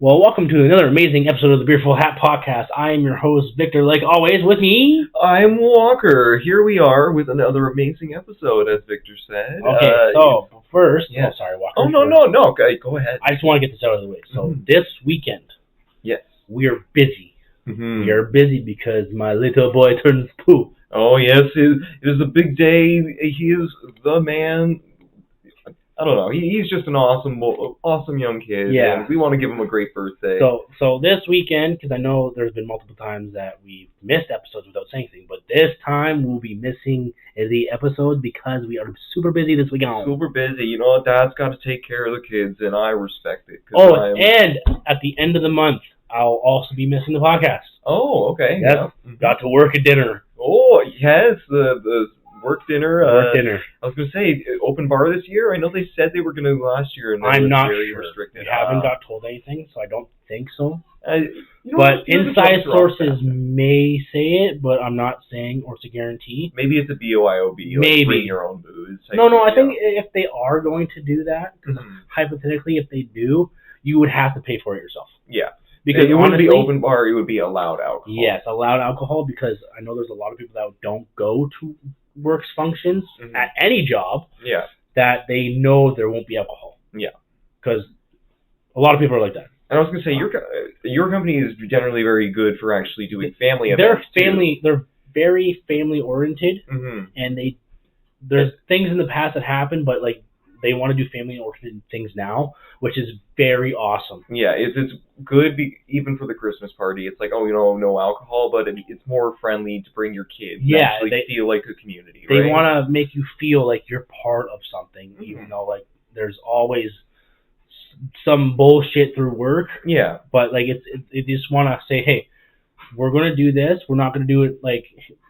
Well, welcome to another amazing episode of the Beerful Hat Podcast. I am your host, Victor, like always, with me. I'm Walker. Here we are with another amazing episode, as Victor said. Okay, so first... yes. Oh, sorry, Walker. Oh, no. Okay, go ahead. I just want to get this out of the way. So this weekend, yes, we are busy. Mm-hmm. We are busy because my little boy turns poo. Oh, yes, it is a big day. He is the man. I don't know. He's just an awesome young kid. Yeah. And we want to give him a great birthday. So this weekend, because I know there's been multiple times that we've missed episodes without saying anything, but this time we'll be missing the episode because we are super busy this weekend. Super busy. You know, Dad's got to take care of the kids, and I respect it. And at the end of the month, I'll also be missing the podcast. Oh, okay. Yes. Yeah. Got to work at dinner. Oh, yes, the work dinner. I was going to say, open bar this year? I know they said they were going to last year. And I'm not very sure. Restricted. We haven't got told anything, so I don't think so. But inside sources may say it, but I'm not saying, or it's a guarantee. Maybe it's a BYOB. Maybe. Bring your own booze. No, I think if they are going to do that, because hypothetically, if they do, you would have to pay for it yourself. Yeah. Because it wouldn't be open bar, it would be allowed alcohol. Yes, allowed alcohol, because I know there's a lot of people that don't go to works functions at any job that they know there won't be alcohol. Yeah. Because a lot of people are like that. And I was going to say, your company is generally very good for actually doing family events. They're very family oriented, and there's things in the past that happened, but like they want to do family oriented things now, which is very awesome. Yeah, it's good even for the Christmas party. It's like, no alcohol, but it's more friendly to bring your kids. Yeah, they feel like a community. They right? want to make you feel like you're part of something, even though like there's always some bullshit through work. Yeah, but like they just want to say, hey, we're going to do this. We're not going to do it like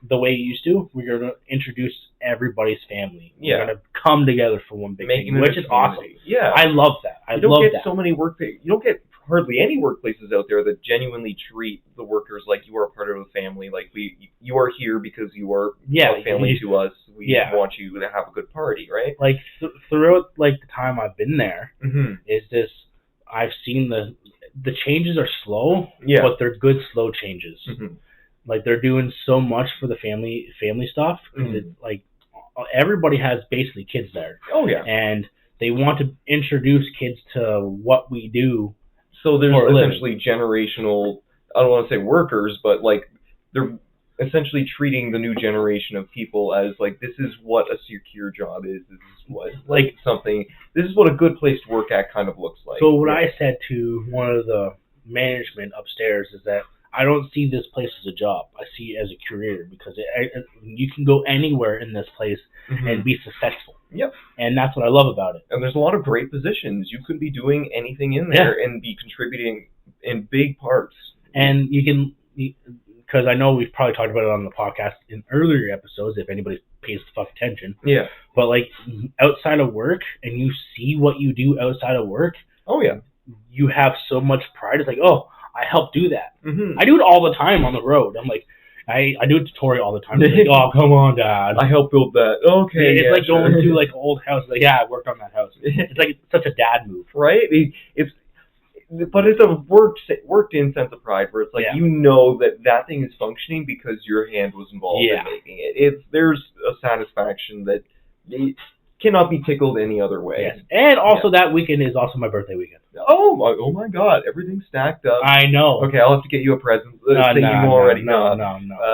the way you used to. We're going to introduce everybody's family. We're going to come together for one big thing, which is awesome. Yeah, I love that. You don't get hardly any workplaces out there that genuinely treat the workers like you are a part of the family. Like you are here because you are family to us. We want you to have a good party, right? Like throughout like the time I've been there, is this I've seen the changes are slow, but they're good slow changes. Like they're doing so much for the family stuff. It's like everybody has basically kids there. Oh yeah, and they want to introduce kids to what we do. So there's essentially generational. I don't want to say workers, but like they're essentially treating the new generation of people as like, this is what a secure job is. This is what This is what a good place to work at kind of looks like. So what I said to one of the management upstairs is that I don't see this place as a job. I see it as a career, because you can go anywhere in this place and be successful. Yep. And that's what I love about it. And there's a lot of great positions. You could be doing anything in there and be contributing in big parts. And you can, because I know we've probably talked about it on the podcast in earlier episodes, if anybody pays the fuck attention. Yeah. But like outside of work, and you see what you do outside of work. Oh yeah. You have so much pride. It's like, oh, I helped do that. I do it all the time on the road. I'm like, I do a tutorial all the time. Like, oh, come on, Dad. I helped build that. Okay. It's like going to like old house. Like, yeah, I worked on that house. It's like such a dad move, right? But it's a worked in sense of pride, where it's like you know that thing is functioning because your hand was involved in making it. There's a satisfaction that cannot be tickled any other way. Yes. And also that weekend is also my birthday weekend. Oh my God, everything's stacked up. I know. Okay, I'll have to get you a present. No.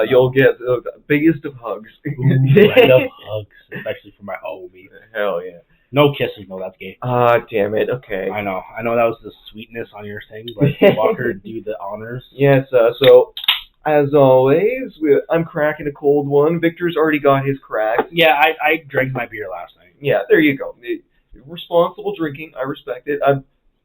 You'll get the biggest of hugs. Ooh, I love hugs, especially for my homie. Hell yeah. No kissing, no, that's gay. Damn it. Okay. I know that was the sweetness on your thing, but Walker, do the honors. Yes. So, as always, I'm cracking a cold one. Victor's already got his cracks. Yeah, I drank my beer last night. Yeah, there you go. Responsible drinking, I respect it.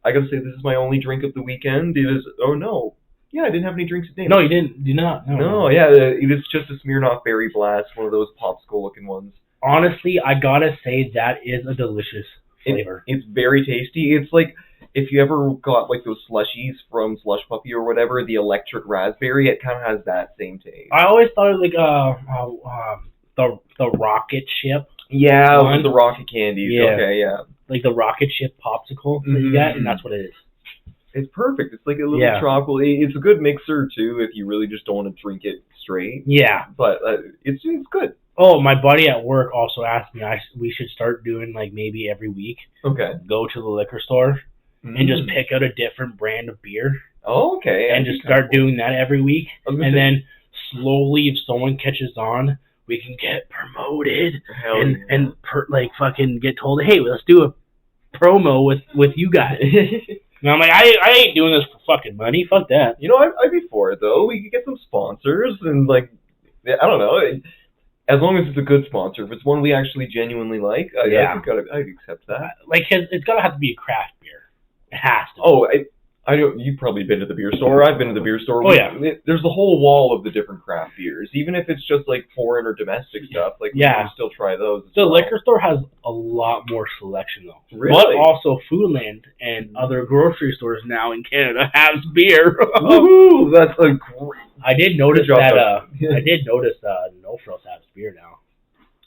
I gotta say, this is my only drink of the weekend. Yeah, I didn't have any drinks today. No, you didn't. Do not. No, yeah, it is just a Smirnoff Berry Blast, one of those popsicle-looking ones. Honestly, I gotta say that is a delicious flavor. It's very tasty. It's like, if you ever got like those slushies from Slush Puppy or whatever, the electric raspberry, it kind of has that same taste. I always thought it was like the rocket ship. Yeah, with the rocket candies. Yeah. Okay, yeah. Like the rocket ship popsicle that you get, and that's what it is. It's perfect. It's like a little tropical. It's a good mixer too if you really just don't want to drink it straight. Yeah, but it's good. Oh, my buddy at work also asked me we should start doing like maybe every week. Okay. Go to the liquor store and just pick out a different brand of beer. Oh, okay. And just start doing that every week, and then slowly, if someone catches on, we can get promoted and fucking get told, hey, let's do a promo with you guys. And I'm like, I ain't doing this for fucking money. Fuck that. You know, I'd be for it though. We could get some sponsors and like, I don't know. As long as it's a good sponsor, if it's one we actually genuinely like, I think I'd accept that. Like, it's gotta have to be a craft beer. It has to. Oh, I don't. You've probably been to the beer store. I've been to the beer store. Oh yeah. There's a whole wall of the different craft beers, even if it's just like foreign or domestic stuff. Like we can still try those. The liquor store has a lot more selection though. Really? But also Foodland and other grocery stores now in Canada have beer. Woohoo! That's a great. I did notice that. I did notice No Frills has beer now.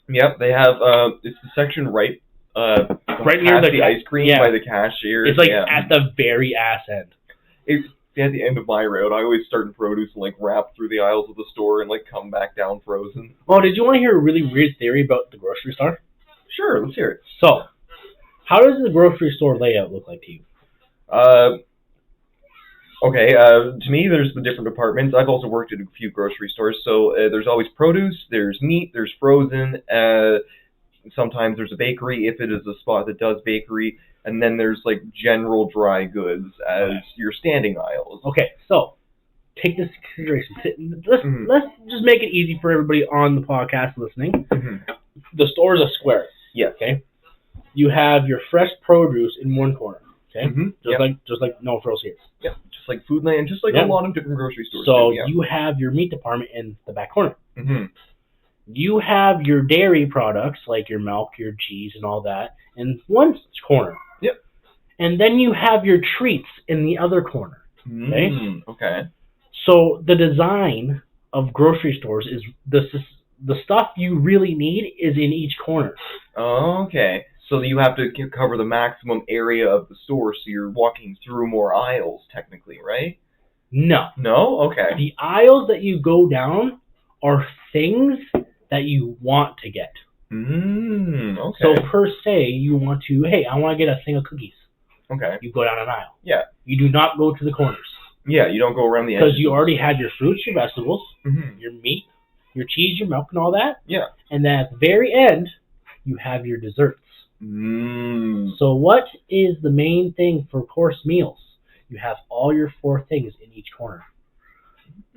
Yep, they have. It's the section right near the ice cream by the cashier. It's like at the very ass end. It's at the end of my route. I always start in produce and like wrap through the aisles of the store and like come back down frozen. Oh, did you want to hear a really weird theory about the grocery store? Sure, let's hear it. So, how does the grocery store layout look like to you? Okay, to me, there's the different departments. I've also worked at a few grocery stores, so there's always produce, there's meat, there's frozen, sometimes there's a bakery, if it is a spot that does bakery, and then there's like general dry goods as your standing aisles. Okay, so take this into consideration. Let's just make it easy for everybody on the podcast listening. The store is a square. Yes. Okay. You have your fresh produce in one corner. Okay. Just like No Frills here. Yeah. Just like Foodland, just like a lot of different grocery stores. So you have your meat department in the back corner. You have your dairy products like your milk, your cheese, and all that in one corner. Yep. And then you have your treats in the other corner. Okay. Okay. So the design of grocery stores is the stuff you really need is in each corner. Okay. So you have to cover the maximum area of the store, so you're walking through more aisles, technically, right? No. No? Okay. The aisles that you go down are things that you want to get. Okay. So per se, you want to, hey, I want to get a thing of cookies. Okay. You go down an aisle. Yeah. You do not go to the corners. Yeah, you don't go around the edges. Because you already had your fruits, your vegetables, your meat, your cheese, your milk, and all that. Yeah. And then at the very end, you have your desserts. So what is the main thing for course meals? You have all your 4 things in each corner.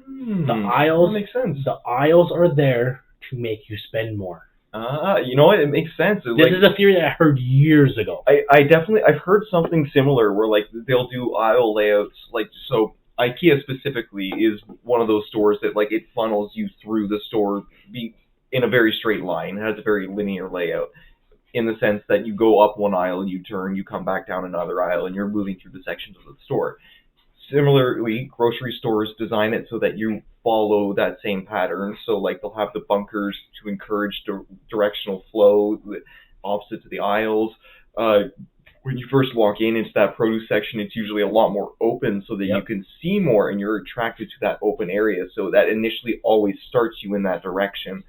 The aisles, that makes sense. The aisles are there to make you spend more. You know what? It makes sense. This is a theory that I heard years ago. I've heard something similar where like they'll do aisle layouts, like so. IKEA specifically is one of those stores that like it funnels you through the store in a very straight line. It has a very linear layout in the sense that you go up one aisle, you turn, you come back down another aisle, and you're moving through the sections of the store. Similarly, grocery stores design it so that you follow that same pattern. So like they'll have the bunkers to encourage directional flow opposite to the aisles. When you first walk into that produce section, it's usually a lot more open so that you can see more and you're attracted to that open area. So that initially always starts you in that direction.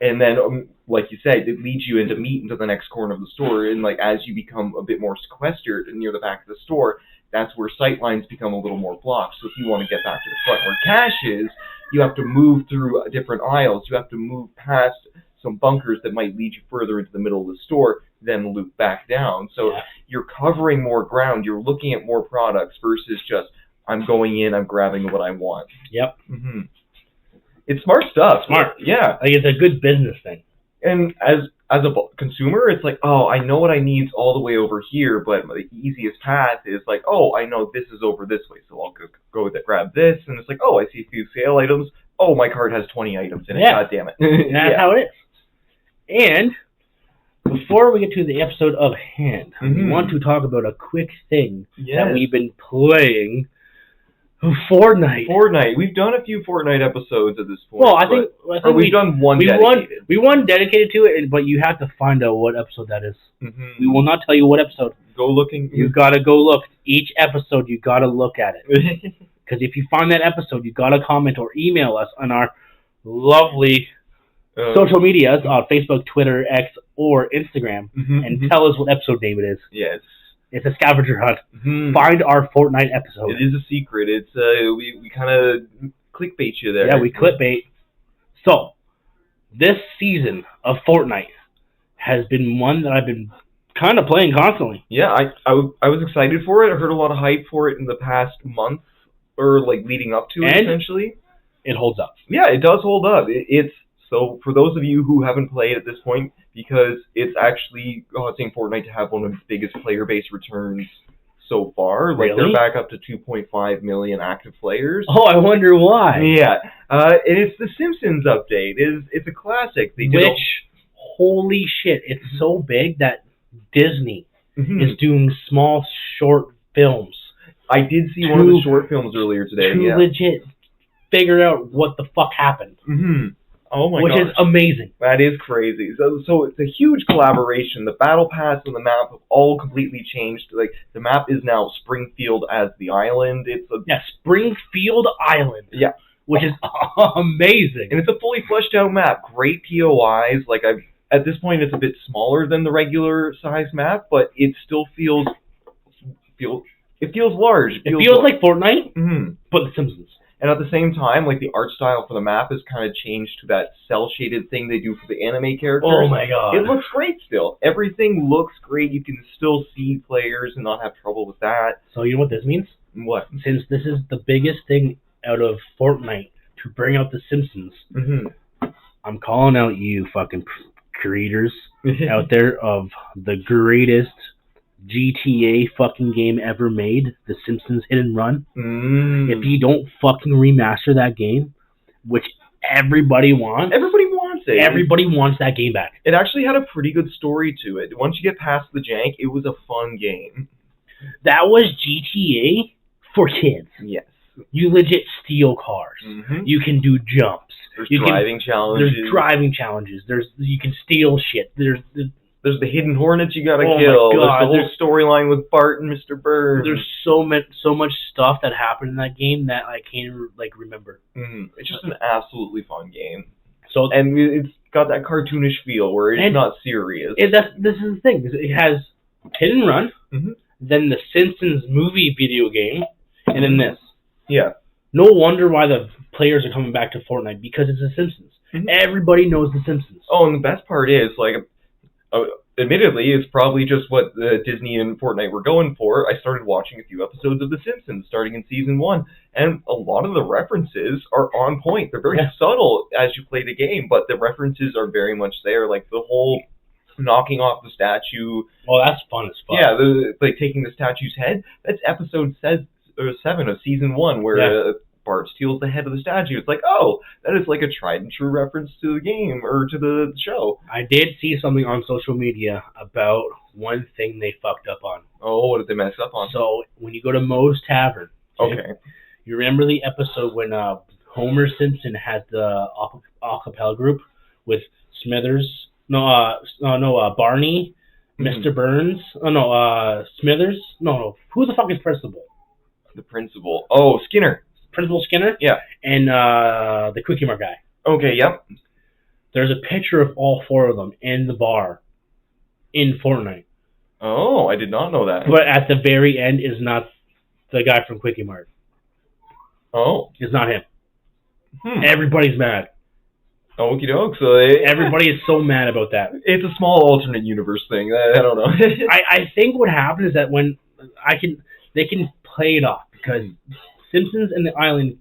And then, like you said, it leads you into meat into the next corner of the store. And like as you become a bit more sequestered near the back of the store, that's where sight lines become a little more blocked. So if you want to get back to the front where cash is, you have to move through different aisles. You have to move past some bunkers that might lead you further into the middle of the store, then loop back down. So you're covering more ground. You're looking at more products versus just, I'm going in, I'm grabbing what I want. Yep. It's smart stuff. Smart. Yeah. Like it's a good business thing. And as a consumer, it's like, oh, I know what I need all the way over here, but the easiest path is like, oh, I know this is over this way, so I'll go grab this, and it's like, oh, I see a few sale items. Oh, my cart has 20 items in it. God damn it. And that's how it is. And before we get to the episode of hand, we want to talk about a quick thing that we've been playing Fortnite. We've done a few Fortnite episodes at this point. Well, I think we've done one dedicated. We won dedicated to it, but you have to find out what episode that is. Mm-hmm. We will not tell you what episode. Go looking. You gotta go look. Each episode, you gotta look at it. Because if you find that episode, you gotta comment or email us on our lovely social medias on Facebook, Twitter, X, or Instagram, and tell us what episode name it is. Yes. It's a scavenger hunt. Mm-hmm. Find our Fortnite episode. It is a secret. It's we kind of clickbait you there. Yeah, we clickbait. So, this season of Fortnite has been one that I've been kind of playing constantly. Yeah, I was excited for it. I heard a lot of hype for it in the past month, or like leading up to it, essentially. It holds up. Yeah, it does hold up. It's so for those of you who haven't played at this point, because it's actually causing Fortnite to have one of the biggest player base returns so far. Like they're back up to 2.5 million active players. Oh, I wonder why. Yeah, and it's the Simpsons update. It's a classic. Holy shit! It's so big that Disney is doing small short films. I did see one of the short films earlier today. To legit figure out what the fuck happened. Mm-hmm. Oh my god. Which is amazing. That is crazy. So it's a huge collaboration. The battle pass and the map have all completely changed. Like the map is now Springfield as the island. Springfield Island. Yeah. Which is amazing. And it's a fully fleshed out map. Great POIs. Like at this point it's a bit smaller than the regular size map, but it still feels large. It feels like Fortnite, but The Simpsons. And at the same time, like the art style for the map has kind of changed to that cel-shaded thing they do for the anime characters. Oh my god. It looks great still. Everything looks great. You can still see players and not have trouble with that. So you know what this means? What? Since this is the biggest thing out of Fortnite to bring out the Simpsons, I'm calling out you fucking creators out there of the greatest GTA fucking game ever made, The Simpsons Hit and Run. If you don't fucking remaster that game, which everybody wants. Everybody wants it. Everybody wants that game back. It actually had a pretty good story to it. Once you get past the jank, it was a fun game. That was GTA for kids. Yes. You legit steal cars. You can do jumps. There's driving challenges. You can steal shit. There's the hidden hornets you gotta kill. My God. There's the whole storyline with Bart and Mr. Burns. There's so much stuff that happened in that game that I can't remember. It's just an absolutely fun game. And it's got that cartoonish feel where it's not serious. This is the thing. It has Hit and Run, then the Simpsons movie video game, and then this. Yeah. No wonder why the players are coming back to Fortnite, because it's The Simpsons. Everybody knows The Simpsons. Oh, and the best part is, like, admittedly, it's probably just what Disney and Fortnite were going for. I started watching a few episodes of The Simpsons starting in season 1, and a lot of the references are on point. They're very subtle as you play the game, but the references are very much there. Like the whole knocking off the statue. Oh, that's fun as fuck. Yeah, like taking the statue's head. That's episode 7 of season 1, where Bart steals the head of the statue. It's like, oh, that is like a tried and true reference to the game or to the show. I did see something on social media about one thing they fucked up on. Oh, what did they mess up on? So when you go to Moe's Tavern, you remember the episode when Homer Simpson has the acapella group with Smithers? Barney, Mr. Burns. Smithers. No. Who the fuck is Principal? The principal. Oh, Skinner. Principal Skinner? Yeah. And the Quickie Mart guy. Okay, yep. There's a picture of all 4 of them in the bar in Fortnite. Oh, I did not know that. But at the very end is not the guy from Quickie Mart. Oh. It's not him. Everybody's mad. Okie doke. So everybody is so mad about that. It's a small alternate universe thing. I don't know. I think what happened is that when they can play it off because Simpsons and the Island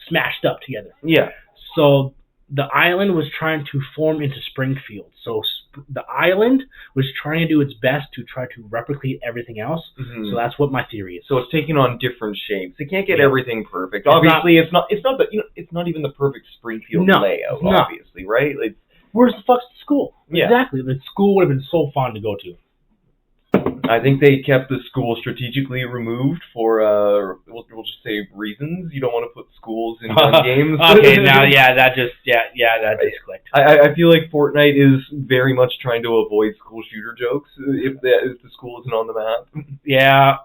smashed up together. Yeah. So the Island was trying to form into Springfield. So the Island was trying to do its best to try to replicate everything else. So that's what my theory is. So it's taking on different shapes. It can't get everything perfect. Obviously, it's not even the perfect Springfield layout. Obviously, right? Like, where's the fuck's the school? Yeah. Exactly. The school would have been so fun to go to. I think they kept the school strategically removed for, we'll just say reasons. You don't want to put schools in gun games. Okay, now, that just clicked. I feel like Fortnite is very much trying to avoid school shooter jokes if the school isn't on the map. Yeah,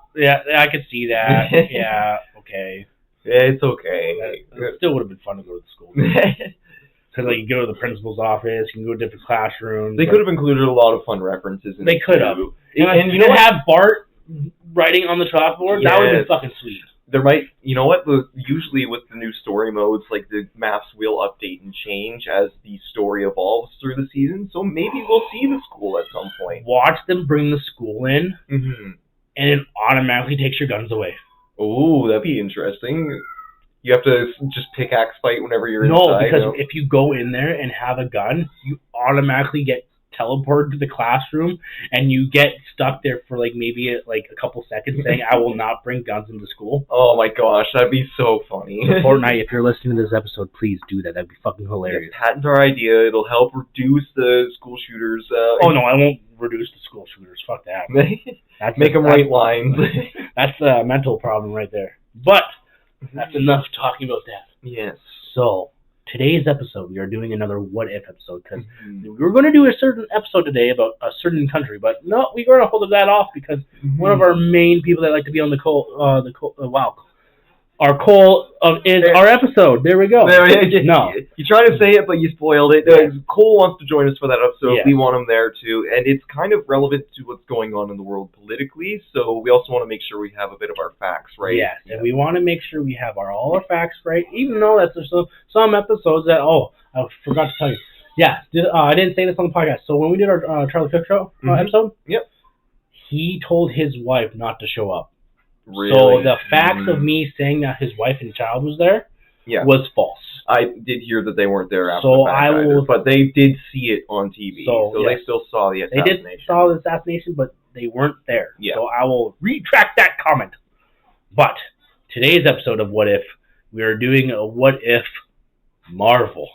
I could see that. Yeah, okay. Yeah, it's okay. It still would have been fun to go to the school. Because you go to the principal's office, you can go to different classrooms. They could have included a lot of fun references in it. They could have. And you know, have Bart writing on the chalkboard. Yes. That would have been fucking sweet. There might, you know what? Usually with the new story modes, like the maps will update and change as the story evolves through the season. So maybe we'll see the school at some point. Watch them bring the school in, and it automatically takes your guns away. Oh, that'd be interesting. You have to just pickaxe fight whenever you're inside. No, because if you go in there and have a gun, you automatically get teleported to the classroom, and you get stuck there for maybe a couple seconds saying, I will not bring guns into school. Oh my gosh, that'd be so funny. Fortnite, if you're listening to this episode, please do that. That'd be fucking hilarious. Yeah, patent our idea. It'll help reduce the school shooters. Oh no, I won't reduce the school shooters. Fuck that. Make them write lines. That's a mental problem right there. But that's enough talking about that. Yes. So, today's episode, we are doing another What If episode, because we were going to do a certain episode today about a certain country, but no, we're going to hold that off because one of our main people that like to be on the Cole is our episode. There we go. No. You try to say it, but you spoiled it. Cole wants to join us for that episode. Yeah. We want him there, too. And it's kind of relevant to what's going on in the world politically, so we also want to make sure we have a bit of our facts right. Yes, and we want to make sure we have all our facts right, even though there's some episodes that, I forgot to tell you. Yeah, I didn't say this on the podcast. So when we did our Charlie Cook Show episode, he told his wife not to show up. Really? So the facts of me saying that his wife and child was there was false. I did hear that they weren't there after the fact either, but they did see it on TV. So they still saw the assassination. They did saw the assassination, but they weren't there. Yeah. So I will retract that comment. But today's episode of What If, we are doing a What If Marvel.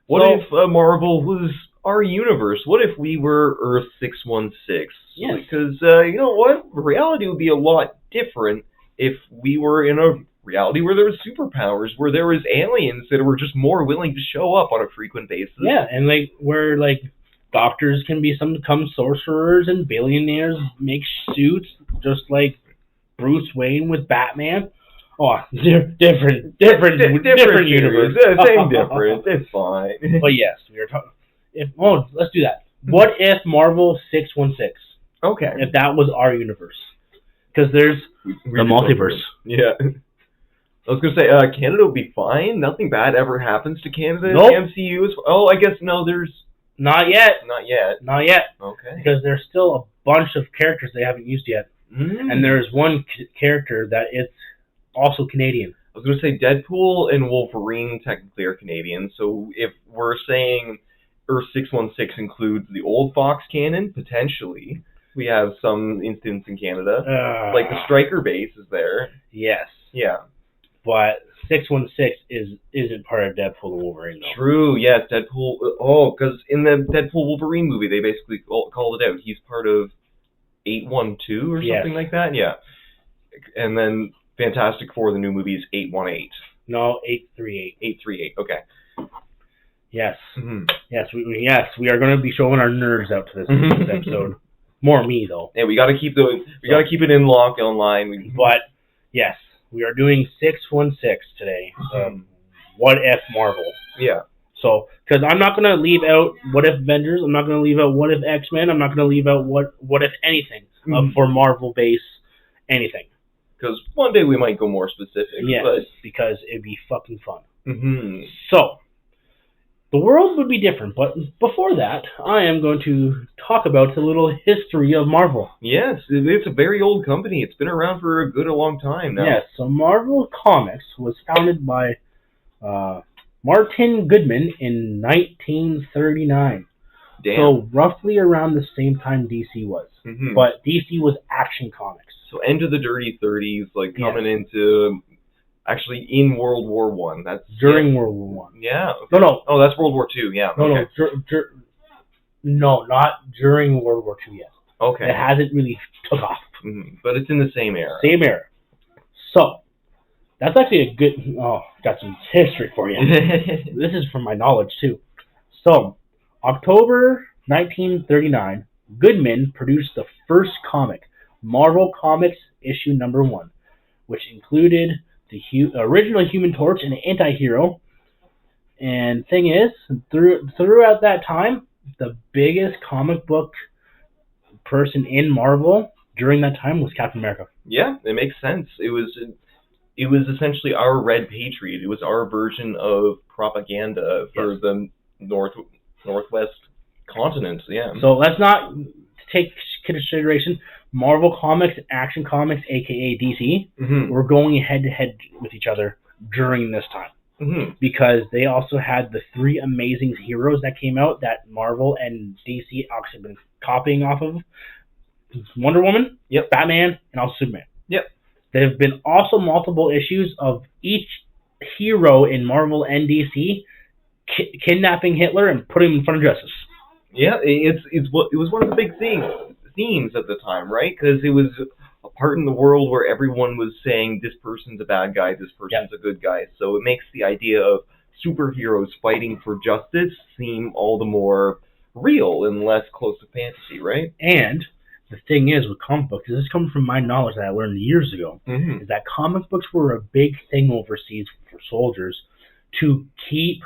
What if Marvel was our universe? What if we were Earth 616? Yes. Because, you know what? Reality would be a lot different if we were in a reality where there was superpowers, where there was aliens that were just more willing to show up on a frequent basis. Yeah, and where doctors can become sorcerers and billionaires make suits just like Bruce Wayne with Batman. Oh, different universe. Same difference. It's fine. But yes, we are talking. Let's do that. What if Marvel 616? Okay. If that was our universe, because there's the multiverse. Yeah. I was gonna say Canada would be fine. Nothing bad ever happens to Canada. Nope. The MCU is. Oh, I guess no. There's not yet. Not yet. Not yet. Okay. Because there's still a bunch of characters they haven't used yet, and there's one character that is also Canadian. I was gonna say Deadpool and Wolverine technically are Canadian. So if we're saying Earth 616 includes the old Fox canon, potentially. We have some instance in Canada. Like the Stryker base is there. Yes. Yeah. But 616 isn't part of Deadpool and Wolverine, though. True, yes. Deadpool... Oh, because in the Deadpool Wolverine movie, they basically called it out. He's part of 812 or something like that? Yeah. And then Fantastic Four, the new movie, is 818. No, 838. 838, okay. Yes. Yes, we are going to be showing our nerds out to this episode. More me though. Yeah, we got to keep it in lock online. But yes, we are doing 616 today. What if Marvel? Yeah. So, because I'm not going to leave out What If Avengers. I'm not going to leave out What If X-Men. I'm not going to leave out What If anything for Marvel base anything. Because one day we might go more specific. Yes, because it'd be fucking fun. So. The world would be different, but before that, I am going to talk about a little history of Marvel. Yes, it's a very old company. It's been around for a long time now. Yes, so Marvel Comics was founded by Martin Goodman in 1939. Damn. So roughly around the same time DC was. But DC was Action Comics. So end of the dirty 30s, coming into... Actually, in World War One. That's during World War One. Yeah. Okay. No. Oh, that's World War Two. Yeah. No, not during World War Two yet. Okay. It hasn't really took off. Mm-hmm. But it's in the same era. Same era. So, that's actually a good... Oh, got some history for you. This is from my knowledge, too. So, October 1939, Goodman produced the first comic, Marvel Comics issue number 1, which included the original Human Torch and an anti-hero. And thing is, throughout that time, the biggest comic book person in Marvel during that time was Captain America. Yeah, it makes sense. It was essentially our Red Patriot. It was our version of propaganda for the Northwest continent. Yeah. So let's not take consideration Marvel Comics, Action Comics, aka DC, were going head to head with each other during this time. Because they also had the 3 amazing heroes that came out that Marvel and DC actually been copying off of. Wonder Woman, Batman, and also Superman. There have been also multiple issues of each hero in Marvel and DC kidnapping Hitler and putting him in front of justice. Yeah, it was one of the big themes at the time, right? Because it was a part in the world where everyone was saying this person's a bad guy, this person's a good guy. So it makes the idea of superheroes fighting for justice seem all the more real and less close to fantasy, right? And the thing is with comic books, this comes from my knowledge that I learned years ago, is that comic books were a big thing overseas for soldiers to keep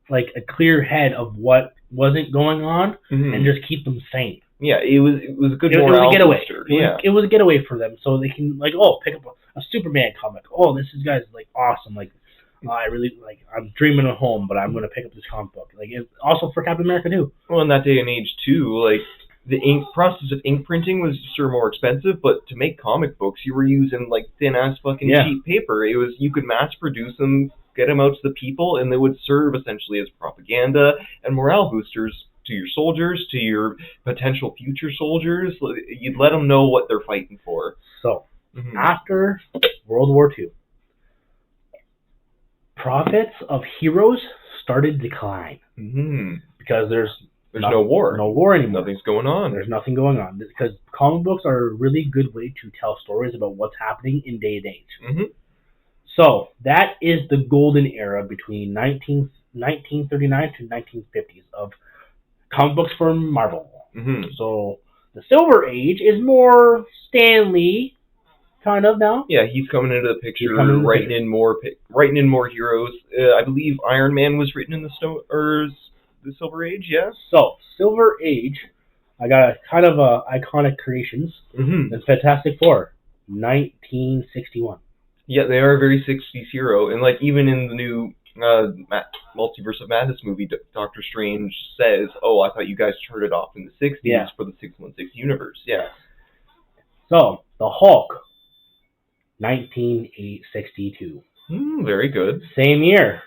like a clear head of what wasn't going on and just keep them sane. Yeah, it was a good morale. It was a getaway. Booster. It was a getaway for them, so they can pick up a Superman comic. Oh, this guy's awesome. I really I'm dreaming of home, but I'm gonna pick up this comic book. Also for Captain America too. Well, in that day and age too, the process of ink printing was sure more expensive, but to make comic books, you were using thin ass fucking cheap paper. You could mass produce them, get them out to the people, and they would serve essentially as propaganda and morale boosters to your soldiers, to your potential future soldiers. You'd let them know what they're fighting for. So, after World War II, profits of heroes started to decline. Because there's no war. No war anymore. Nothing's going on. There's nothing going on. Because comic books are a really good way to tell stories about what's happening in day and age. So, that is the golden era between 1939 to 1950s of comic books for Marvel. So, the Silver Age is more Stan Lee, kind of now. Yeah, he's coming into the picture, writing in more heroes. I believe Iron Man was written in the Silver Age. Yes. So, Silver Age, I got a kind of iconic creations. The Fantastic Four, 1961. Yeah, they are a very 60s hero, and even in the new Multiverse of Madness movie, Doctor Strange says, "Oh, I thought you guys started off in the 60s for the 616 universe." Yeah. So, the Hulk, 1962. Very good. Same year,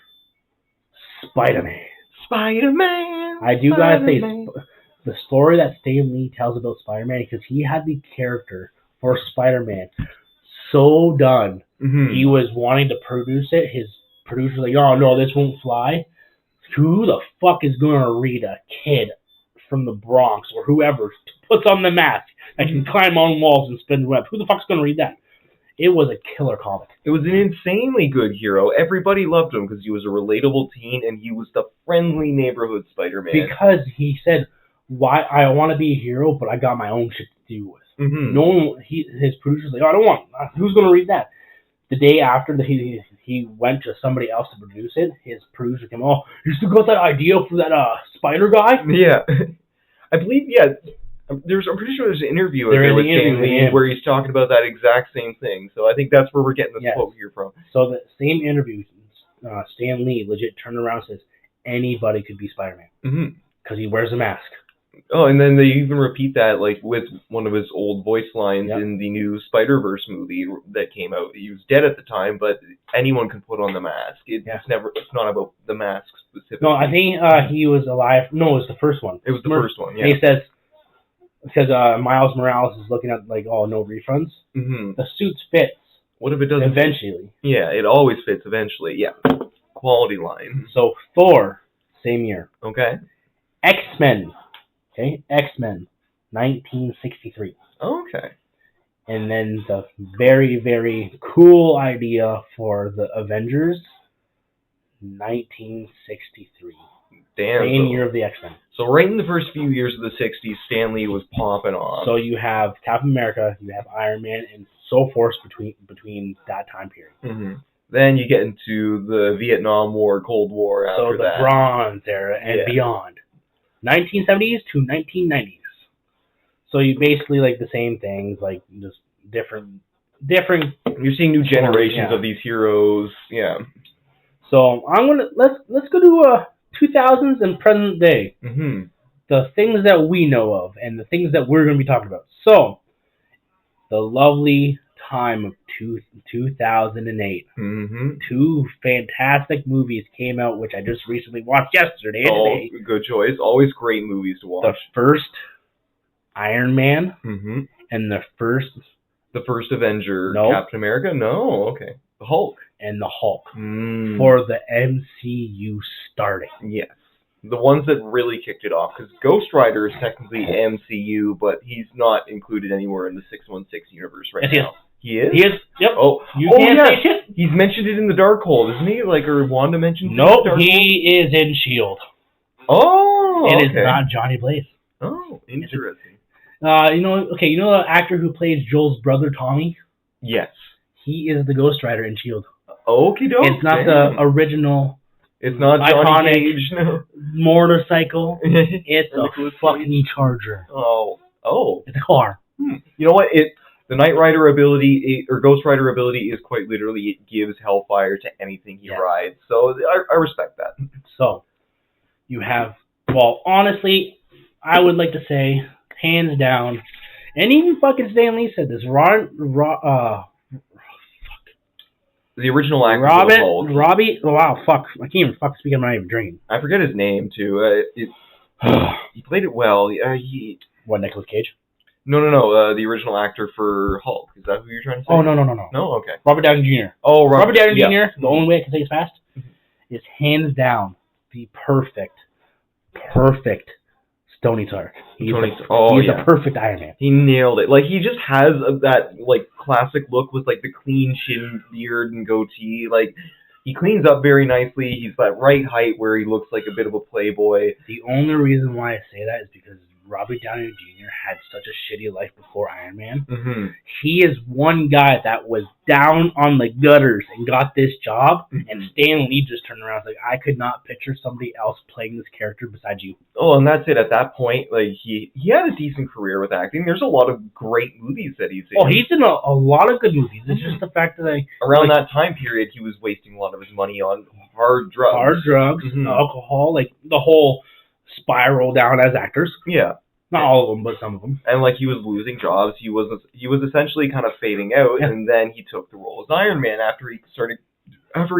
Spider-Man. I do gotta say, the story that Stan Lee tells about Spider-Man, because he had the character for Spider-Man so done. He was wanting to produce it. His producer's like, "Oh no, this won't fly." Who the fuck is going to read a kid from the Bronx or whoever puts on the mask and can climb on walls and spin webs? Who the fuck's going to read that? It was a killer comic. It was an insanely good hero. Everybody loved him because he was a relatable teen and he was the friendly neighborhood Spider-Man. Because he said, "Why I want to be a hero, but I got my own shit to deal with." No one. His producer's like, "Oh, I don't want. Who's going to read that?" The day after he went to somebody else to produce it, his producer came, "Oh, you still got that idea for that spider guy?" Yeah. I believe, I'm pretty sure there's an interview with Stan Lee where he's talking about that exact same thing. So I think that's where we're getting this quote here from. So the same interview, Stan Lee legit turned around and says, anybody could be Spider-Man. Because he wears a mask. Oh, and then they even repeat that with one of his old voice lines in the new Spider-Verse movie that came out. He was dead at the time, but anyone can put on the mask. It's not about the mask specifically. No, I think he was alive. No, it was the first one. It was the first one, yeah. And he says, because Miles Morales is looking at no refunds. The suit fits. What if it doesn't? Eventually. Yeah, it always fits eventually. Yeah. Quality line. So Thor, same year. Okay. X-Men. Okay, X-Men, 1963. Okay. And then the very, very cool idea for the Avengers, 1963. Damn. Same year of the X-Men. So right in the first few years of the 60s, Stan Lee was popping off. So you have Captain America, you have Iron Man, and so forth between that time period. Mm-hmm. Then you get into the Vietnam War, Cold War after that. So the Bronze Era and beyond. 1970s to 1990s. So you basically like the same things, like just different. You're seeing new generations of these heroes. Yeah. So let's go to 2000s and present day. Mm-hmm. The things that we know of and the things that we're going to be talking about. So the lovely time of 2008. Mm-hmm. Two fantastic movies came out, which I just recently watched yesterday. Good choice. Always great movies to watch. The first Iron Man mm-hmm. and the first Avenger, Captain America? No, okay. The Hulk. And the Hulk. For the MCU starting. Yes. The ones that really kicked it off, because Ghost Rider is technically MCU, but he's not included anywhere in the 616 universe right now. He is? He is? Yep. Oh, can't say shit. He's mentioned it in the Darkhold, isn't he? Or Wanda mentioned it in the Darkhold? He is in S.H.I.E.L.D. Oh, It is not Johnny Blaze. Oh, interesting. You know the actor who plays Joel's brother, Tommy? Yes. He is the Ghost Rider in S.H.I.E.L.D. Okie doke. It's not the original... It's not Johnny Cage, no. Motorcycle. It's a fucking Charger. Oh. It's a car. You know what? The Knight Rider ability, or Ghost Rider ability, is quite literally, it gives Hellfire to anything he rides. So I respect that. So, you have, well, honestly, I would like to say, hands down, and even fucking Stan Lee said this, the original actor Robbie, wow, fuck, I can't even fuck speak, I'm not even drinking. I forget his name, too. He played it well. What, Nicolas Cage? No. The original actor for Hulk. Is that who you're trying to say? Oh, no. No? Okay. Robert Downey Jr. Oh, Robert Downey Jr., the only way I can say it fast, is hands down the perfect Tony Stark. He's a perfect Iron Man. He nailed it. Like, he just has that, like, classic look with, like, the clean shin beard and goatee. Like, he cleans up very nicely. He's that right height where he looks like a bit of a playboy. The only reason why I say that is because Robert Downey Jr. had such a shitty life before Iron Man. Mm-hmm. He is one guy that was down on the gutters and got this job, and Stan Lee just turned around and was like, I could not picture somebody else playing this character besides you. Oh, and that's it. At that point, like, he had a decent career with acting. There's a lot of great movies that he's in. Oh, he's in a lot of good movies. It's just the fact that around that time period, he was wasting a lot of his money on hard drugs, alcohol, like the whole spiral down as actors. Yeah. Not all of them, but some of them. And like, he was losing jobs. He was essentially kind of fading out, and then he took the role as Iron Man after he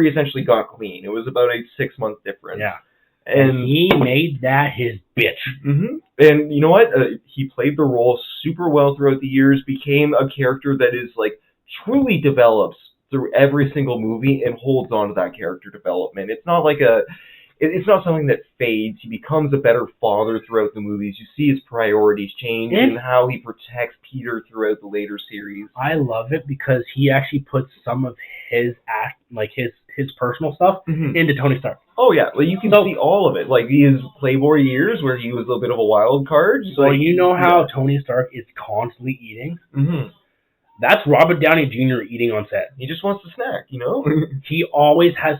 essentially got clean. It was about a 6-month difference. Yeah. And he made that his bitch. Mm-hmm. And you know what? He played the role super well throughout the years, became a character that is like truly develops through every single movie and holds on to that character development. It's not like it's not something that fades. He becomes a better father throughout the movies. You see his priorities change and how he protects Peter throughout the later series. I love it because he actually puts some of his his personal stuff into Tony Stark. Oh yeah, well, you can see all of it. Like his Playboy years where he was a bit of a wild card. So like, you know how Tony Stark is constantly eating? Mm-hmm. That's Robert Downey Jr. eating on set. He just wants to snack, you know? He always has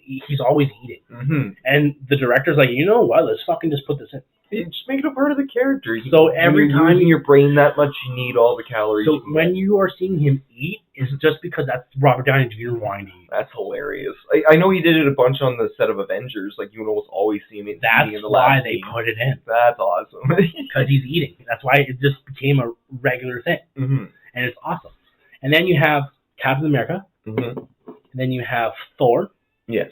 he's always eating. Mm-hmm. And the director's like, you know what, let's fucking just put this in. Just make it a part of the character. So every time you're using your brain that much, you need all the calories. So when you are seeing him eat, it's just because that's Robert Downey Jr. wanting to eat. That's hilarious. I know he did it a bunch on the set of Avengers. Like, you would almost always see him eating in the last scene. That's why they put it in. That's awesome. Because he's eating. That's why it just became a regular thing. Mm-hmm. And it's awesome. And then you have Captain America. Mm-hmm. And then you have Thor. Yes.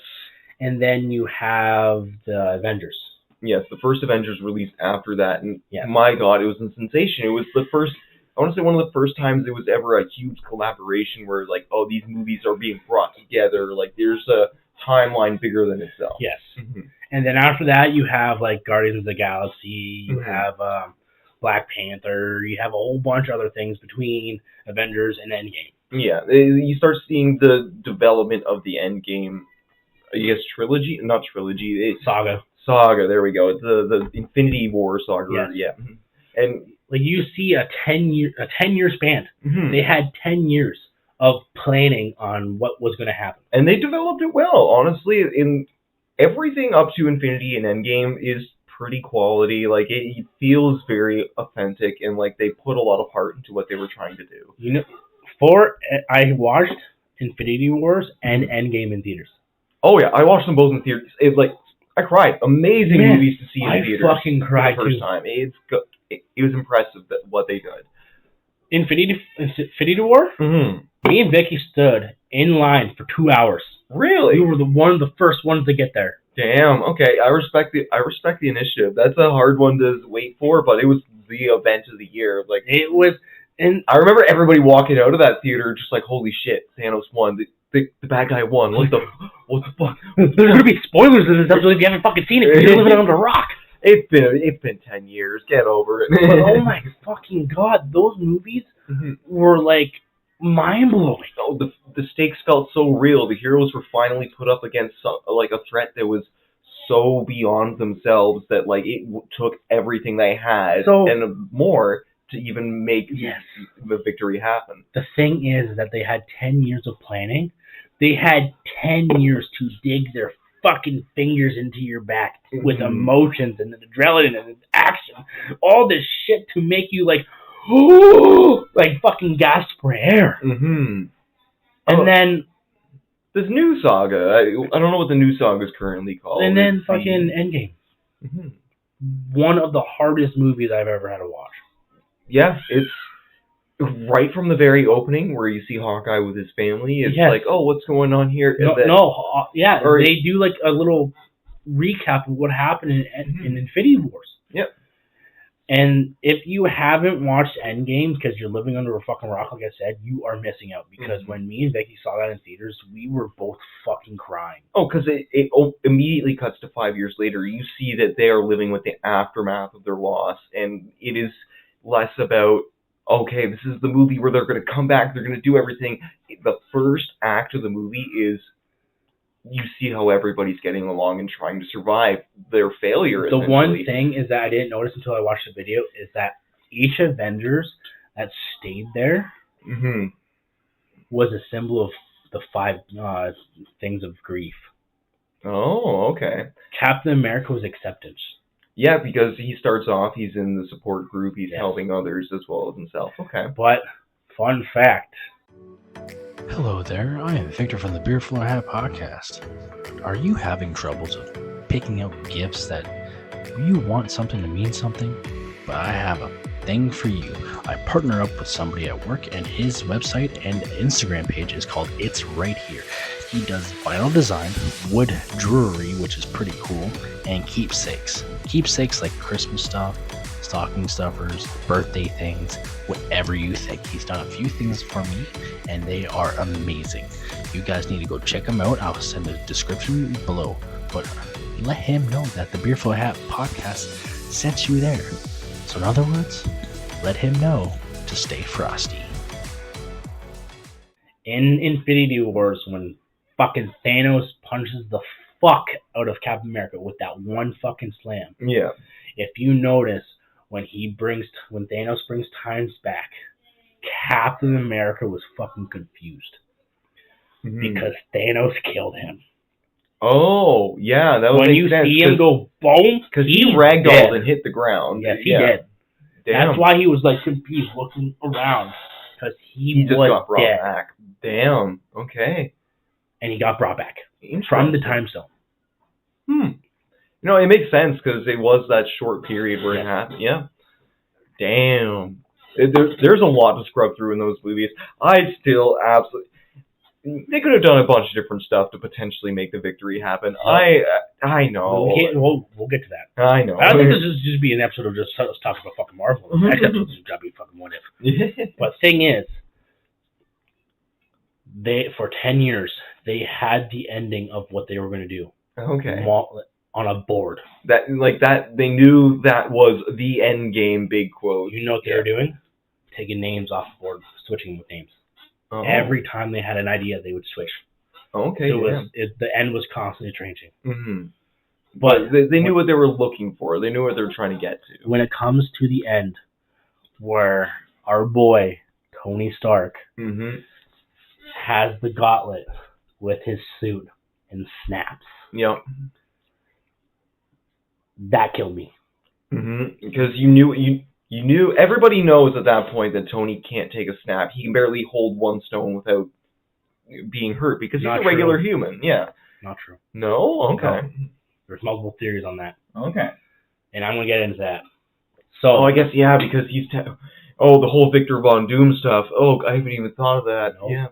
And then you have the Avengers. Yes, the first Avengers released after that, and my God, it was a sensation. It was the first, I want to say one of the first times there was ever a huge collaboration where, like, oh, these movies are being brought together. Like, there's a timeline bigger than itself. Yes. Mm-hmm. And then after that, you have, like, Guardians of the Galaxy. You have, Black Panther. You have a whole bunch of other things between Avengers and Endgame. Yeah, you start seeing the development of the Endgame, I guess, trilogy? Not trilogy. Saga. Saga, there we go. The Infinity War saga. Yes. Yeah. And like you see a 10-year span. Mm-hmm. They had 10 years of planning on what was going to happen. And they developed it well, honestly. In everything up to Infinity and Endgame is pretty quality. Like, it feels very authentic, and like they put a lot of heart into what they were trying to do. You know, I watched Infinity Wars and Endgame in theaters. Oh yeah, I watched them both in theaters. I cried. Amazing movies to see in theaters. I fucking cried for the first time. It was impressive what they did. Infinity War. Mm-hmm. Me and Vicky stood in line for 2 hours. Really? We were one of the first ones to get there. Damn. Okay, I respect the initiative. That's a hard one to wait for, but it was the event of the year. Like it was, and I remember everybody walking out of that theater just like, "Holy shit, Thanos won! The bad guy won! What the fuck?" There's gonna be spoilers in this episode if you haven't fucking seen it. You're living under a rock. It's been 10 years. Get over it. But oh my fucking god, those movies were like mind-blowing. Oh, the stakes felt so real. The heroes were finally put up against like a threat that was so beyond themselves that like it took everything they had and more to even make the victory happen. The thing is that they had 10 years of planning. They had 10 years to dig their fucking fingers into your back with emotions and adrenaline and action. All this shit to make you like, ooh, like fucking gasp for air. Mm-hmm. And then this new saga, I don't know what the new saga is currently called. And then fucking Endgame. Mm-hmm. One of the hardest movies I've ever had to watch. Yeah, it's right from the very opening where you see Hawkeye with his family. It's like, oh, what's going on here? They do like a little recap of what happened in Infinity Wars. Yep. And if you haven't watched Endgame because you're living under a fucking rock, like I said, you are missing out. Because when me and Becky saw that in theaters, we were both fucking crying. Oh, because it immediately cuts to 5 years later. You see that they are living with the aftermath of their loss, and it is less about, okay, this is the movie where they're going to come back, they're going to do everything. The first act of the movie is you see how everybody's getting along and trying to survive their failure. The one thing is that I didn't notice until I watched the video is that each Avengers that stayed there was a symbol of the 5 things of grief. Oh, okay. Captain America was acceptance. Yeah, because he starts off, he's in the support group, he's helping others as well as himself. Okay. But, fun fact. Hello there, I am Victor from the Beer Floor Hat Podcast. Are you having troubles of picking out gifts that you want something to mean something? But I have a thing for you. I partner up with somebody at work, and his website and Instagram page is called It's Right Here. He does vinyl design, wood jewelry, which is pretty cool, and keepsakes. Keepsakes like Christmas stuff, stocking stuffers, birthday things, whatever you think. He's done a few things for me, and they are amazing. You guys need to go check him out. I'll send the description below. But let him know that the Beer Floor Hat Podcast sent you there. So in other words, let him know to stay frosty. In Infinity Wars, when fucking Thanos punches the fuck out of Captain America with that one fucking slam. Yeah. If you notice, when Thanos brings times back, Captain America was fucking confused. Because Thanos killed him. Oh, yeah, that was when you see him go boom, because he ragdolled and hit the ground. Yes, he did. Damn. That's why he was like confused, looking around, because he just got brought back. Damn. Okay. And he got brought back from the time zone. You know, it makes sense because it was that short period where it happened. Yeah. Damn. There's a lot to scrub through in those movies. I still absolutely. They could have done a bunch of different stuff to potentially make the victory happen. I know. We'll get to that. I know. I don't think this is just be an episode of just us talking about fucking Marvel. Next episode is gonna be fucking What If. But thing is, for 10 years they had the ending of what they were going to do. Okay. on a board. That they knew that was the end game. Big quote. You know what they were doing? Taking names off the board, switching with names. Oh. Every time they had an idea, they would switch. Okay. The end was constantly changing. Mm-hmm. But they knew what they were looking for. They knew what they were trying to get to. When it comes to the end, where our boy Tony Stark has the gauntlet with his suit and snaps. Yep. That killed me. Because you knew everybody knows at that point that Tony can't take a snap. He can barely hold one stone without being hurt because he's a regular human. Yeah. Not true. No? Okay. No. There's multiple theories on that. Okay. And I'm going to get into that. So. I guess, because he's... the whole Victor Von Doom stuff. Oh, I haven't even thought of that. Nope. Yeah.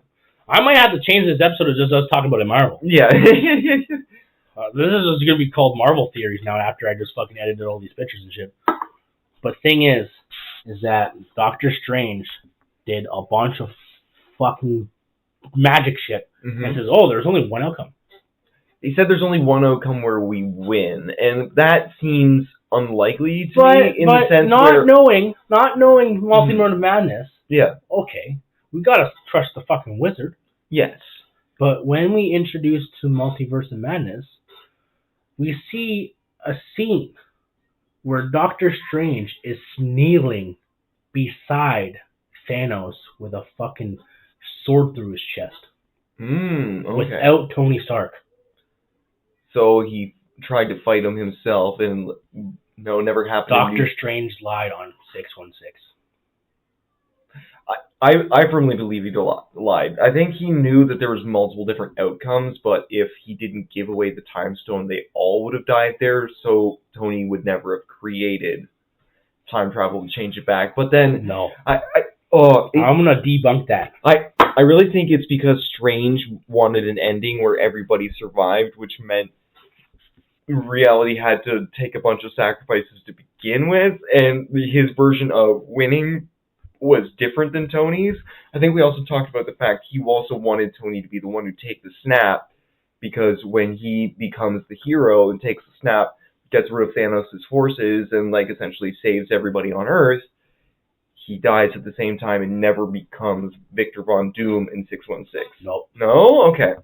I might have to change this episode to just us talking about it Marvel. Yeah. This is just going to be called Marvel Theories now after I just fucking edited all these pictures and shit. But thing is that Doctor Strange did a bunch of fucking magic shit and says, there's only one outcome. He said there's only one outcome where we win, and that seems unlikely to me in the sense not knowing Multiverse of Madness. Yeah. Okay, we gotta trust the fucking wizard. Yes. But when we introduce to Multiverse of Madness, we see a scene where Doctor Strange is kneeling beside Thanos with a fucking sword through his chest. Okay. Without Tony Stark. So he tried to fight him himself, and no, never happened. Doctor Strange lied on 616. I firmly believe he lied. I think he knew that there was multiple different outcomes, but if he didn't give away the Time Stone, they all would have died there, so Tony would never have created time travel to change it back. But then... No. I'm going to debunk that. I really think it's because Strange wanted an ending where everybody survived, which meant reality had to take a bunch of sacrifices to begin with, and his version of winning was different than Tony's. I think we also talked about the fact he also wanted Tony to be the one who take the snap, because when he becomes the hero and takes the snap, gets rid of Thanos' forces, and essentially saves everybody on Earth, he dies at the same time and never becomes Victor Von Doom in 616. Nope. No? Okay.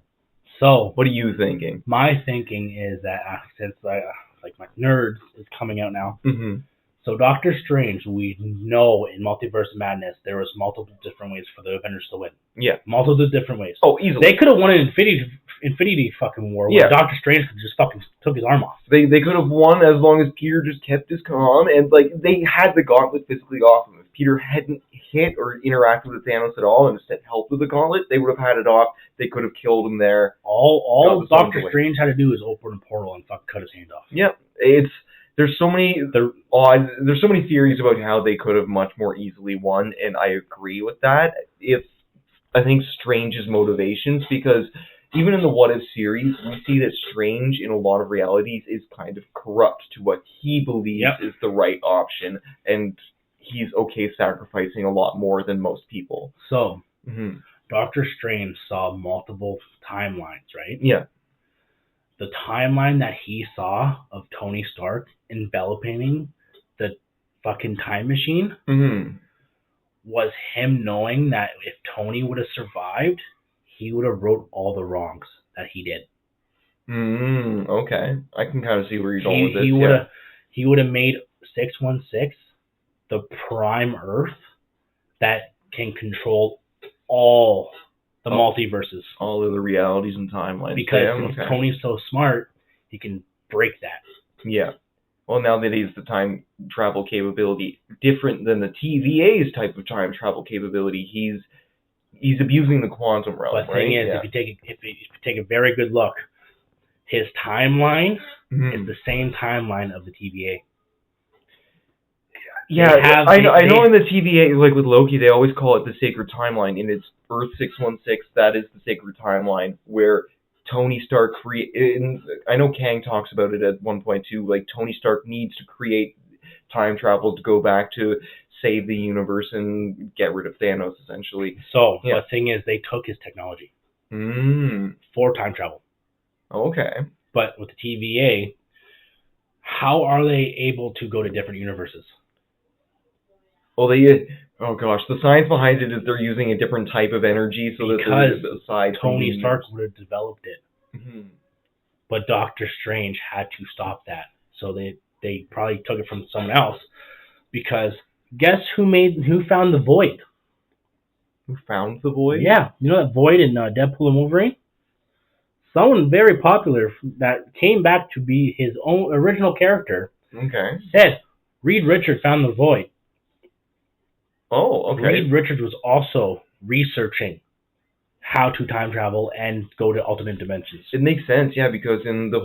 So, what are you thinking? My thinking is that since my Nerds is coming out now, so Doctor Strange, we know in Multiverse of Madness there was multiple different ways for the Avengers to win. Yeah. Multiple different ways. Oh, easily. They could have won an Infinity fucking war where Doctor Strange just fucking took his arm off. They could have won as long as Peter just kept his calm, and they had the gauntlet physically off him. If Peter hadn't hit or interacted with Thanos at all and instead helped with the gauntlet, they would have had it off. They could have killed him there. All Doctor Strange had to do is open a portal and fucking cut his hand off. Yep. There's so many theories about how they could have much more easily won, and I agree with that. I think Strange's motivations, because even in the What If series, we see that Strange in a lot of realities is kind of corrupt to what he believes is the right option, and he's okay sacrificing a lot more than most people. So, Doctor Strange saw multiple timelines, right? Yeah. The timeline that he saw of Tony Stark enveloping the fucking time machine was him knowing that if Tony would have survived, he would have wrote all the wrongs that he did. Okay. I can kind of see where you're going with this. He would have made 616 the prime Earth that can control all the multiverses. All of the realities and timelines. Because Tony's so smart, he can break that. Yeah. Well, now that he's the time travel capability, different than the TVA's type of time travel capability, he's abusing the quantum realm. But the thing is, if you take a very good look, his timeline is the same timeline of the TVA. Yeah, I know in the TVA, with Loki, they always call it the sacred timeline, and it's Earth 616, that is the sacred timeline, where Tony Stark I know Kang talks about it at one point too, Tony Stark needs to create time travel to go back to save the universe and get rid of Thanos, essentially. So, the thing is, they took his technology for time travel. Okay. But with the TVA, how are they able to go to different universes? Well, oh gosh, the science behind it is they're using a different type of energy so because that aside Tony Stark would have developed it. Mm-hmm. But Doctor Strange had to stop that. So they probably took it from someone else. Because guess who found the Void? Who found the Void? Yeah, you know that Void in Deadpool and Wolverine? Someone very popular that came back to be his own original character. Okay. Said Reed Richards found the Void. Oh, okay. Reed Richards was also researching how to time travel and go to alternate dimensions. It makes sense, yeah, because in the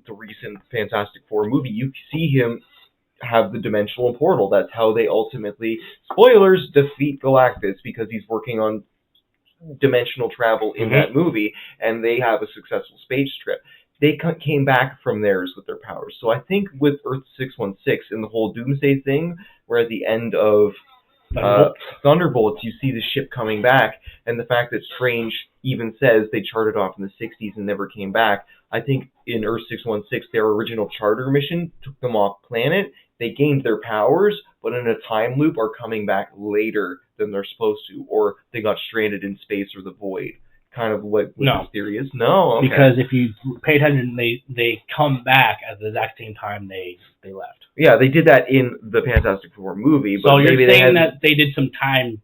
recent Fantastic Four movie, you see him have the dimensional portal. That's how they ultimately, spoilers, defeat Galactus, because he's working on dimensional travel in that movie, and they have a successful space trip. They came back from theirs with their powers. So I think with Earth 616 and the whole Doomsday thing, where at the end of Thunderbolts, you see the ship coming back, and the fact that Strange even says they charted off in the 60s and never came back. I think in Earth 616, their original charter mission took them off planet. They gained their powers, but in a time loop are coming back later than they're supposed to, or they got stranded in space or the void. Kind of what this theory is. No, okay. Because if you pay attention, they come back at the exact same time they left. Yeah, they did that in the Fantastic Four movie. But so you're saying that they did some time,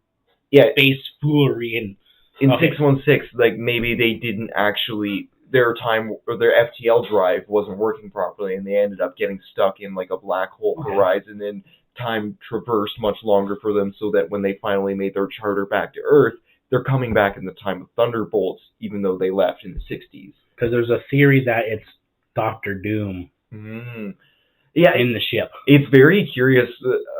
space foolery in 616. Like maybe they didn't actually their time or their FTL drive wasn't working properly, and they ended up getting stuck in like a black hole horizon, and time traversed much longer for them, so that when they finally made their charter back to Earth, they're coming back in the time of Thunderbolts, even though they left in the 60s. Because there's a theory that it's Doctor Doom in the ship. It's very curious.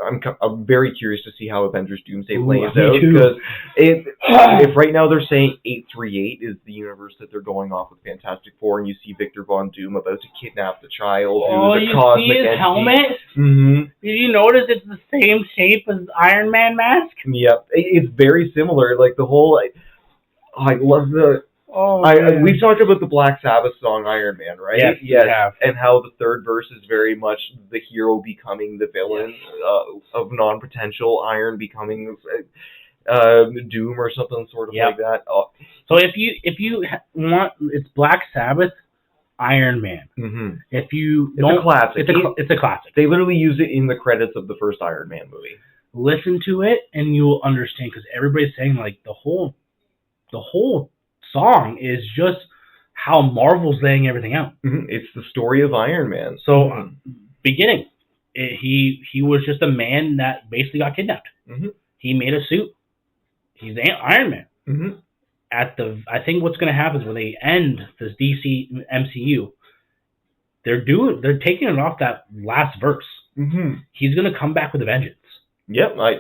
I'm very curious to see how Avengers Doomsday plays out. Because if right now they're saying 838 is the universe that they're going off with Fantastic Four, and you see Victor Von Doom about to kidnap the child who's a cosmic see his entity. Helmet? Mm-hmm. Did you notice it's the same shape as Iron Man mask? Yep, it's very similar. Like the whole, I love the. We've talked about the Black Sabbath song Iron Man, right? Yes, we have. And how the third verse is very much the hero becoming the villain of non-potential, Iron becoming Doom or something sort of like that. So if you want, it's Black Sabbath, Iron Man. Mm-hmm. If you it's a classic. It's a classic. They literally use it in the credits of the first Iron Man movie. Listen to it and you will understand, because everybody's saying like the whole song is just how Marvel's laying everything out. Mm-hmm. It's the story of Iron Man. So, beginning, he was just a man that basically got kidnapped. Mm-hmm. He made a suit. He's Iron Man. Mm-hmm. I think what's going to happen is when they end this DC MCU, they're taking it off that last verse. Mm-hmm. He's going to come back with a vengeance. Yep, I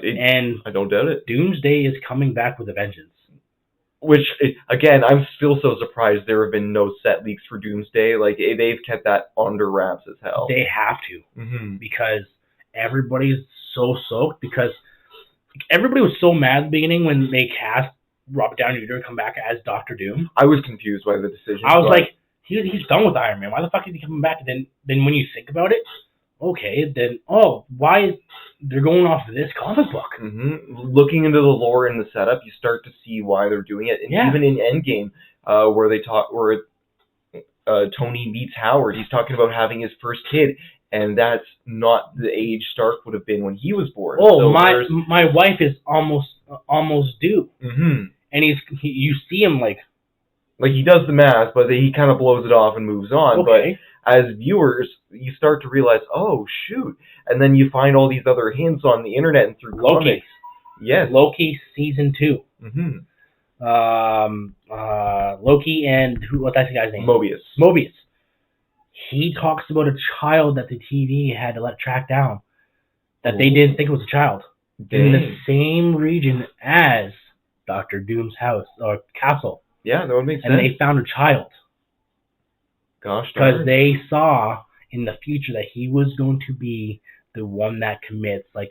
don't doubt it. Doomsday is coming back with a vengeance. Which, again, I'm still so surprised there have been no set leaks for Doomsday. Like, they've kept that under wraps as hell. They have to. Because everybody's so soaked. Because everybody was so mad at the beginning when they cast Robert Downey Jr. to come back as Doctor Doom. I was confused by the decision. I was like, he's done with Iron Man. Why the fuck is he coming back? And then when you think about it, okay, then, why is they're going off of this comic book? Mm-hmm. Looking into the lore and the setup, you start to see why they're doing it. And even in Endgame, where Tony meets Howard, he's talking about having his first kid, and that's not the age Stark would have been when he was born. Oh, so my wife is almost due. Mm-hmm. And you see him like he does the math, but he kind of blows it off and moves on. Okay. But as viewers, you start to realize, oh, shoot. And then you find all these other hints on the internet and through comics. Yes. Loki season 2. Mm-hmm. Loki and what's that guy's name? Mobius. He talks about a child that the TV had to track down. That they didn't think it was a child. Dang. In the same region as Dr. Doom's house or castle. Yeah, that would make sense. And they found a child. Gosh, because they saw in the future that he was going to be the one that commits 5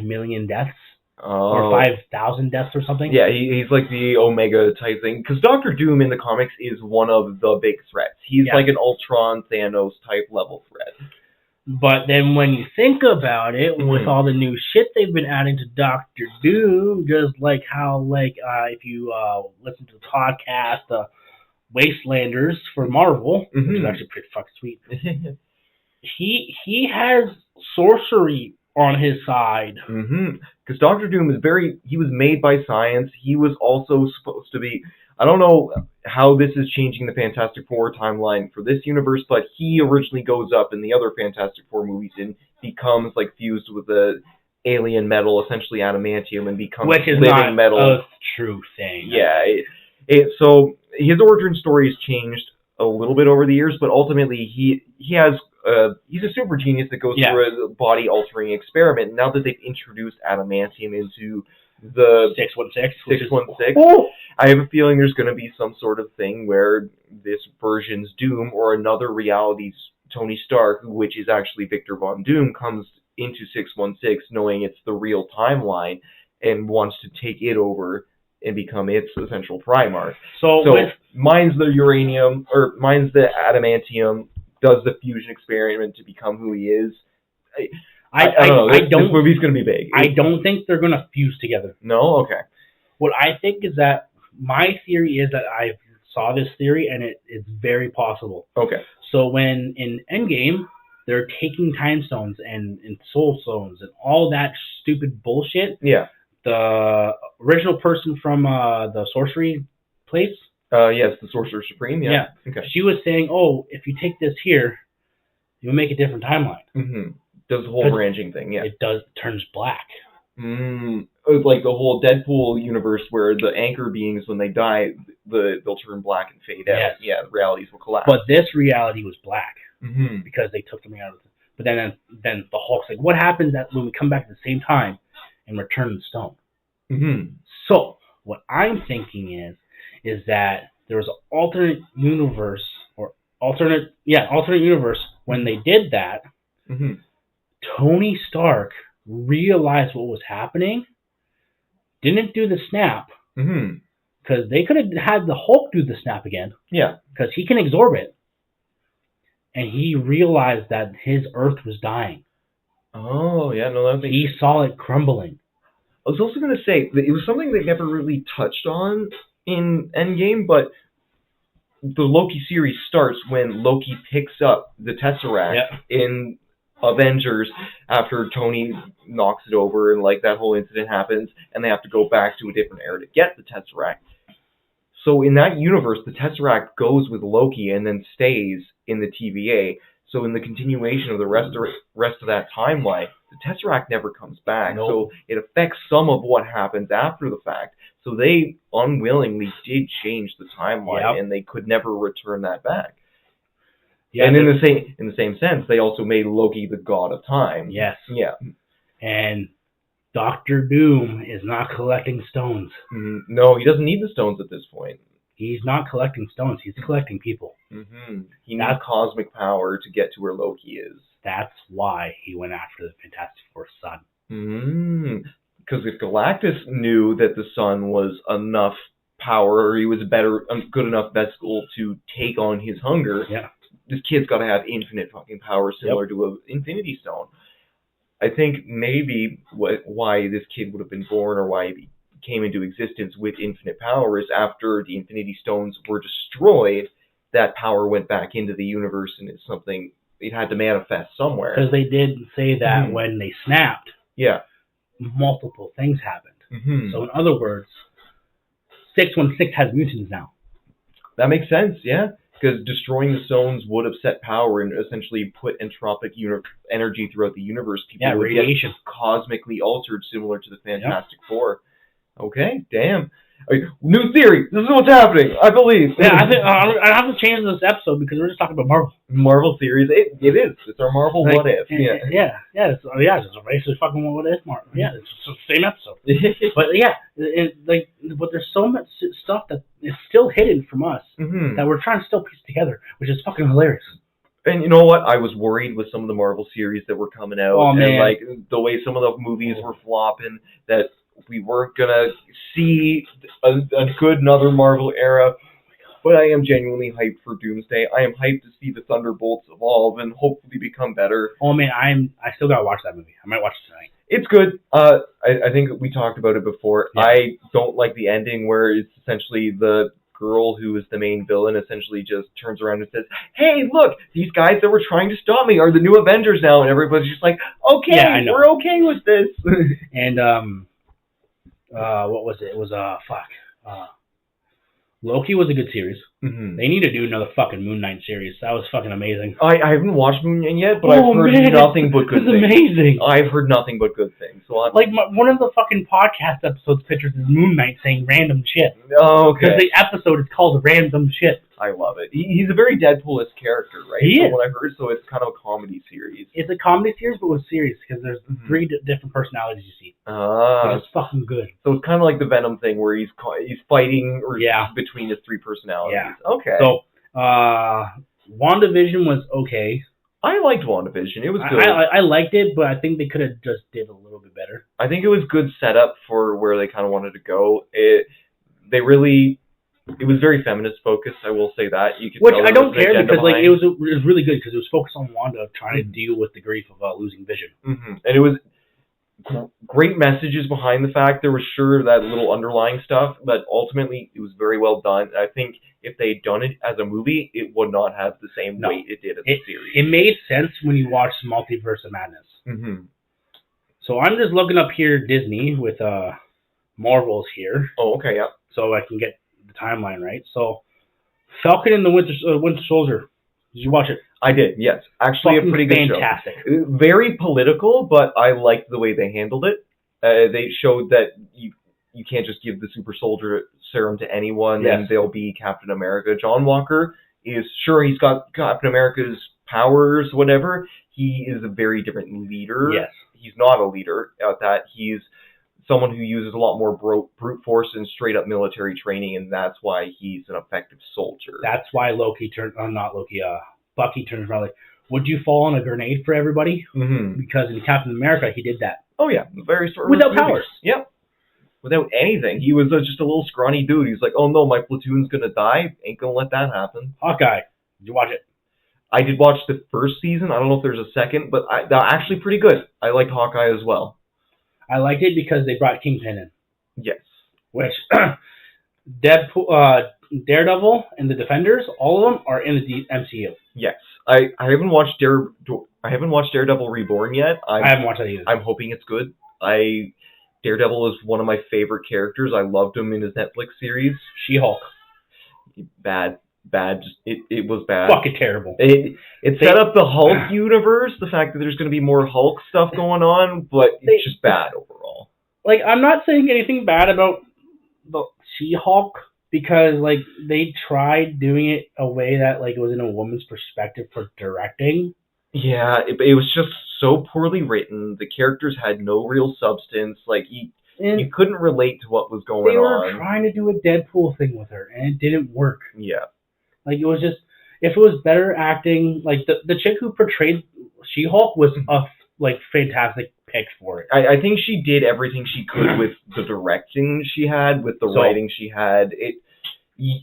million deaths or 5,000 deaths or something. Yeah, he's like the Omega type thing. Because Doctor Doom in the comics is one of the big threats. He's like an Ultron, Thanos type level threat. But then when you think about it, with all the new shit they've been adding to Doctor Doom, just like how, if you listen to the podcast, Wastelanders for Marvel, which is actually pretty fucking sweet, he has sorcery on his side. Because Doctor Doom he was made by science. He was also supposed to be, I don't know how this is changing the Fantastic Four timeline for this universe, but he originally goes up in the other Fantastic Four movies and becomes fused with the alien metal, essentially adamantium, and becomes living metal. Which is not a true thing. Yeah. So his origin story has changed a little bit over the years, but ultimately he's a super genius that goes through a body-altering experiment. Now that they've introduced adamantium into the 616, I have a feeling there's going to be some sort of thing where this version's Doom or another reality's Tony Stark, which is actually Victor Von Doom, comes into 616 knowing it's the real timeline and wants to take it over and become its essential Primarch. So mines the uranium, or mines the adamantium, does the fusion experiment to become who he is. I don't know. This movie's going to be big. I don't think they're going to fuse together. No? Okay. What I think is that, my theory is that I saw this theory, and it's very possible. Okay. So when in Endgame, they're taking time stones and soul stones and all that stupid bullshit. Yeah. The original person from the sorcery place. Yes, the Sorcerer Supreme. Yeah. Okay. She was saying, if you take this here, you'll make a different timeline. Does the whole branching thing, yeah. It turns black. It's like the whole Deadpool universe where the anchor beings, when they die, they'll turn black and fade out. Yes. Yeah, realities will collapse. But this reality was black because they took something out of it. But then the Hulk's like, what happens when we come back at the same time and return the stone? So what I'm thinking is that there was an alternate universe when they did that. Tony Stark realized what was happening, didn't do the snap, because they could have had the Hulk do the snap again. Yeah. Because he can absorb it. And he realized that his Earth was dying. Oh, yeah, no, that makes sense. He saw it crumbling. I was also going to say, that it was something they never really touched on in Endgame, but the Loki series starts when Loki picks up the Tesseract in Avengers after Tony knocks it over and that whole incident happens, and they have to go back to a different era to get the Tesseract. So in that universe, the Tesseract goes with Loki and then stays in the TVA. So in the continuation of the rest of that timeline, the Tesseract never comes back. Nope. So it affects some of what happens after the fact. So they unwillingly did change the timeline, and they could never return that back. Yeah, and in the same sense, they also made Loki the god of time. Yes. Yeah. And Doctor Doom is not collecting stones. No, he doesn't need the stones at this point. He's not collecting stones. He's collecting people. He needs cosmic power to get to where Loki is. That's why he went after the Fantastic Four's son. Because if Galactus knew that the sun was enough power, or he was a good enough vessel to take on his hunger, this kid's got to have infinite fucking power, similar to an Infinity Stone. I think maybe why this kid would have been born, or why he came into existence with infinite power, is after the Infinity Stones were destroyed, that power went back into the universe, and it's something it had to manifest somewhere. Because they did say that when they snapped, multiple things happened. So in other words, 616 has mutants now. That makes sense, yeah. Because destroying the stones would have set power and essentially put entropic energy throughout the universe. People would radiation. Get cosmically altered, similar to the Fantastic Four. Okay, damn. New theory. This is what's happening. I believe. Yeah, I have to change this episode because we're just talking about Marvel. Marvel theories. It is. It's our Marvel what if. It's basically fucking what if Marvel. Yeah, it's the same episode. But there's so much stuff that is still hidden from us that we're trying to still piece together, which is fucking hilarious. And you know what? I was worried with some of the Marvel series that were coming out, and the way some of the movies were flopping, that we weren't gonna see a good another Marvel era. But I am genuinely hyped for Doomsday. I am hyped to see the Thunderbolts evolve and hopefully become better. Oh man, I still gotta watch that movie. I might watch it tonight. It's good. I think we talked about it before. Yeah. I don't like the ending where it's essentially the girl who is the main villain essentially just turns around and says, "Hey, look, these guys that were trying to stop me are the new Avengers now," and everybody's just like, "Okay, yeah, we're okay with this." And what was it? It was Loki was a good series. Mm-hmm. They need to do another fucking Moon Knight series. That was fucking amazing. I haven't watched Moon Knight yet, but I've heard nothing but good things. It's amazing. I've heard nothing but good things. So one of the fucking podcast episodes pictures is Moon Knight saying random shit. Oh, okay. Because the episode is called Random Shit. I love it. He's a very Deadpool-esque character, right? He is. What I heard, so it's kind of a comedy series. It's a comedy series, but with serious, because there's three different personalities you see. It's fucking good. So it's kind of like the Venom thing, where he's fighting between his three personalities. Yeah. Okay. So, WandaVision was okay. I liked WandaVision. It was good. I liked it, but I think they could have just did a little bit better. I think it was good setup for where they kind of wanted to go. It was very feminist focused. I will say that. You could Which I don't care because it was really good because it was focused on Wanda trying to deal with the grief of losing Vision. Mm-hmm. And it was great messages behind the fact. There was sure that little underlying stuff, but ultimately it was very well done. I think if they had done it as a movie, it would not have the same weight it did as a series. It made sense when you watch Multiverse of Madness. Mm-hmm. So I'm just looking up here Disney with Marvel's here. Oh, okay, yeah. So I can get the timeline right. So Falcon and the Winter Soldier. Did you watch it? I did, yes. Actually, fucking a pretty good fantastic show. Very political, but I liked the way they handled it. They showed that you can't just give the super soldier serum to anyone and they'll be Captain America. John Walker is sure he's got Captain America's powers, whatever. He is a very different leader. Yes. He's not a leader at that. He's someone who uses a lot more brute force and straight up military training, and that's why he's an effective soldier. That's why Bucky turns around like, would you fall on a grenade for everybody? Mm-hmm. Because in Captain America, he did that. Oh yeah, very sort of without powers. Yep. Without anything. He was just a little scrawny dude. He's like, oh no, my platoon's gonna die. Ain't gonna let that happen. Hawkeye. Did you watch it? I did watch the first season. I don't know if there's a second, but they're actually pretty good. I liked Hawkeye as well. I liked it because they brought Kingpin in. Yes. Which Daredevil and the Defenders, all of them are in the MCU. Yes. I haven't watched Daredevil Reborn yet. I haven't watched that either. I'm hoping it's good. Daredevil is one of my favorite characters. I loved him in his Netflix series. She-Hulk. Bad. It was bad. Fucking terrible. It set up the Hulk universe, the fact that there's going to be more Hulk stuff going on, but it's just bad overall. Like, I'm not saying anything bad about the She-Hulk, because, like, they tried doing it a way that, like, it was in a woman's perspective for directing. Yeah, it was just so poorly written. The characters had no real substance. Like, you couldn't relate to what was going on. They were trying to do a Deadpool thing with her, and it didn't work. Yeah. Like, it was just, if it was better acting, like, the chick who portrayed She-Hulk was a, like, fantastic pick for it. I think she did everything she could with the directing she had, with the writing she had.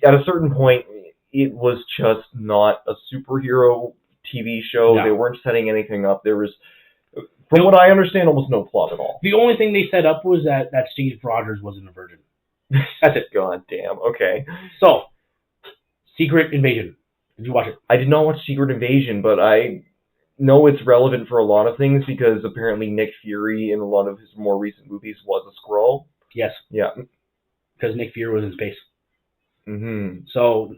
At a certain point, it was just not a superhero TV show. No. They weren't setting anything up. There was, from what I understand, almost no plot at all. The only thing they set up was that Steve Rogers wasn't a virgin. That's it. God damn. Okay. So, Secret Invasion. Did you watch it? I did not watch Secret Invasion, but I know it's relevant for a lot of things because apparently Nick Fury in a lot of his more recent movies was a Skrull. Yes. Yeah. Because Nick Fury was in space. Mm-hmm. So,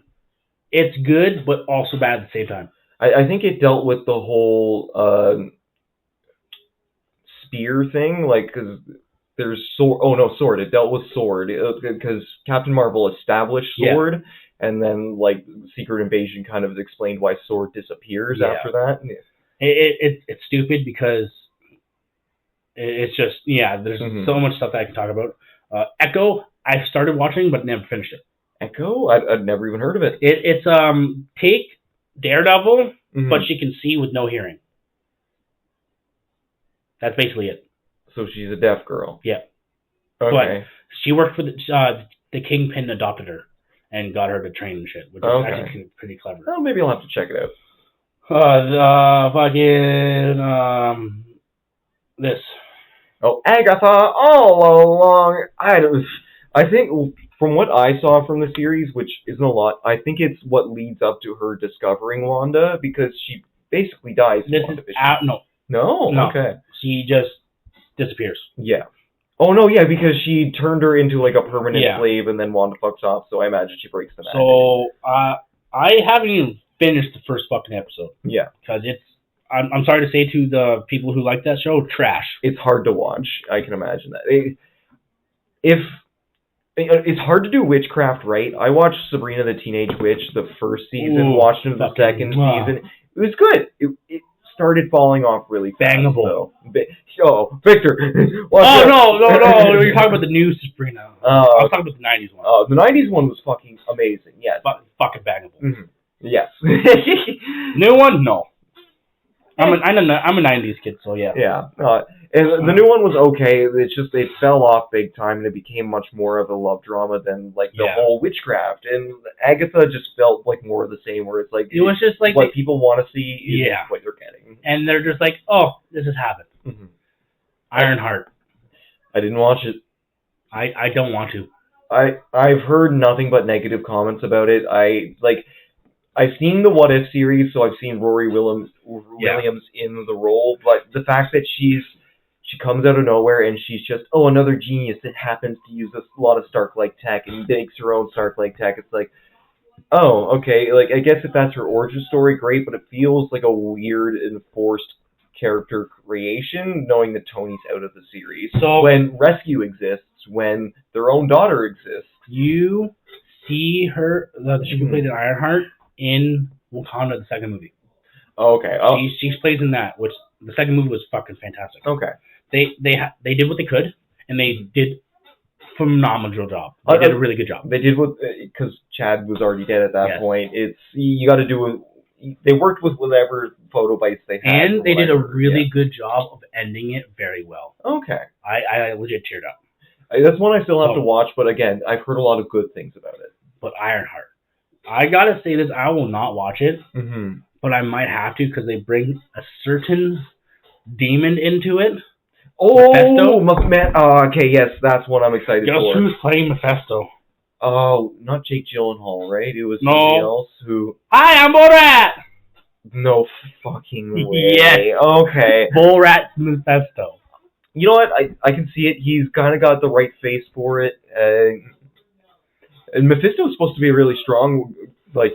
it's good, but also bad at the same time. I think it dealt with the whole spear thing, like, because there's Sword. Oh, no, Sword. It dealt with Sword, because Captain Marvel established Sword, and then, like, Secret Invasion kind of explained why Sword disappears after that. Yeah. It's stupid because it's just, there's so much stuff that I can talk about. Echo, I started watching, but never finished it. Echo? I'd never even heard of it. It's take Daredevil, but she can see with no hearing. That's basically it. So she's a deaf girl. Yeah. Okay. But she worked for the Kingpin adopted her and got her to train and shit, which is actually pretty clever. Oh, maybe I'll have to check it out. This. Oh, Agatha, all along. I think from what I saw from the series, which isn't a lot, I think it's what leads up to her discovering Wanda, because she basically dies in WandaVision. No. No? Okay. She just disappears. Yeah. Oh, no, yeah, because she turned her into, like, a permanent slave, and then Wanda fucks off, so I imagine she breaks the magic. So, I haven't even finished the first fucking episode. Yeah. Because it's, I'm sorry to say to the people who like that show, trash. It's hard to watch. I can imagine that. It's hard to do witchcraft right. I watched Sabrina the Teenage Witch the first season, watched into the second season. It was good. It started falling off really fast. Bangable. Oh, Victor! No. You're talking about the new Sabrina. I was talking about the 90s one. Oh, the 90s one was fucking amazing, yes. Fucking bangable. Mm-hmm. Yes. New one? No. I'm a 90s kid, so yeah. Yeah. And the new one was okay. It's just it fell off big time, and it became much more of a love drama than like the whole witchcraft. And Agatha just felt like more of the same, where it's like it was just like what people want to see is what you're getting, and they're just like, oh, this has happened. Mm-hmm. Ironheart. I didn't watch it. I don't want to. I've heard nothing but negative comments about it. I've seen the What If series, so I've seen Rory Williams in the role, but the fact that she comes out of nowhere and she's just, another genius that happens to use a lot of Stark-like tech and makes her own Stark-like tech, it's like, okay, like, I guess if that's her origin story, great, but it feels like a weird and forced character creation, knowing that Tony's out of the series. So when Rescue exists, when their own daughter exists. You see her, she played in Ironheart, in Wakanda, the second movie. Okay. She plays in that, which the second movie was fucking fantastic. Okay. They did what they could, and they did a phenomenal job. They did a really good job. They did because Chad was already dead at that point. It's you got to do. They worked with whatever photo bites they had, and they did a really good job of ending it very well. Okay. I legit teared up. That's one I still have to watch, but again, I've heard a lot of good things about it. But Ironheart. I gotta say this, I will not watch it, but I might have to because they bring a certain demon into it. Oh, Mephisto? Okay, yes, that's what I'm excited for. Guess who's playing Mephisto? Oh, not Jake Gyllenhaal, right? It was somebody else who... Hi, I'm Borat! No fucking way. Yes. Okay. Borat Mephisto. You know what? I can see it. He's kind of got the right face for it. And Mephisto's supposed to be a really strong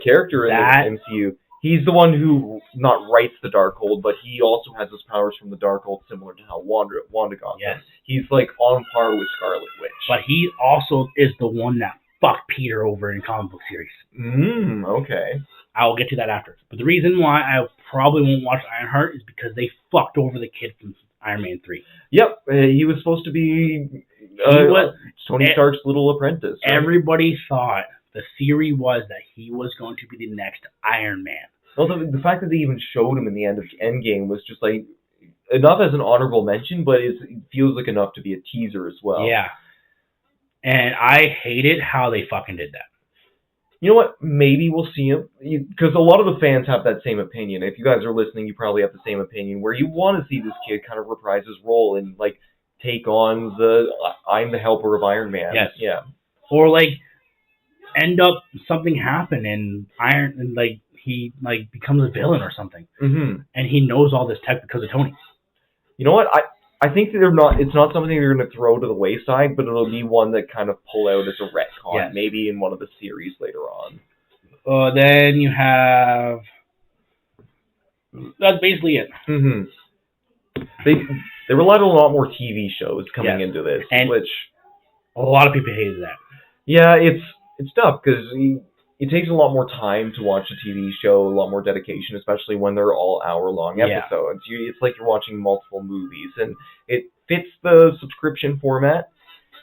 character in the MCU. He's the one who not writes the Darkhold, but he also has his powers from the Darkhold, similar to how Wanda got them. He's on par with Scarlet Witch. But he also is the one that fucked Peter over in comic book series. Okay. I will get to that after. But the reason why I probably won't watch Ironheart is because they fucked over the kid from Iron Man 3. Yep, he was supposed to be Tony Stark's little apprentice. Right? Everybody thought the theory was that he was going to be the next Iron Man. Well, the fact that they even showed him in the end of Endgame was just enough as an honorable mention, but it feels like enough to be a teaser as well. Yeah. And I hated how they fucking did that. You know what? Maybe we'll see him, because a lot of the fans have that same opinion. If you guys are listening, you probably have the same opinion, where you want to see this kid kind of reprise his role and take on the I'm the helper of Iron Man. Yes. Yeah. Or end up something happen and he becomes a villain or something. Mm-hmm. And he knows all this tech because of Tony. You know what? I think it's not something they're going to throw to the wayside, but it'll be one that kind of pull out as a retcon, maybe in one of the series later on. Then you have... That's basically it. Mm-hmm. They relied on a lot more TV shows coming into this, which... A lot of people hated that. Yeah, it's tough, because it takes a lot more time to watch a TV show, a lot more dedication, especially when they're all hour-long episodes. It's like you're watching multiple movies, and it fits the subscription format.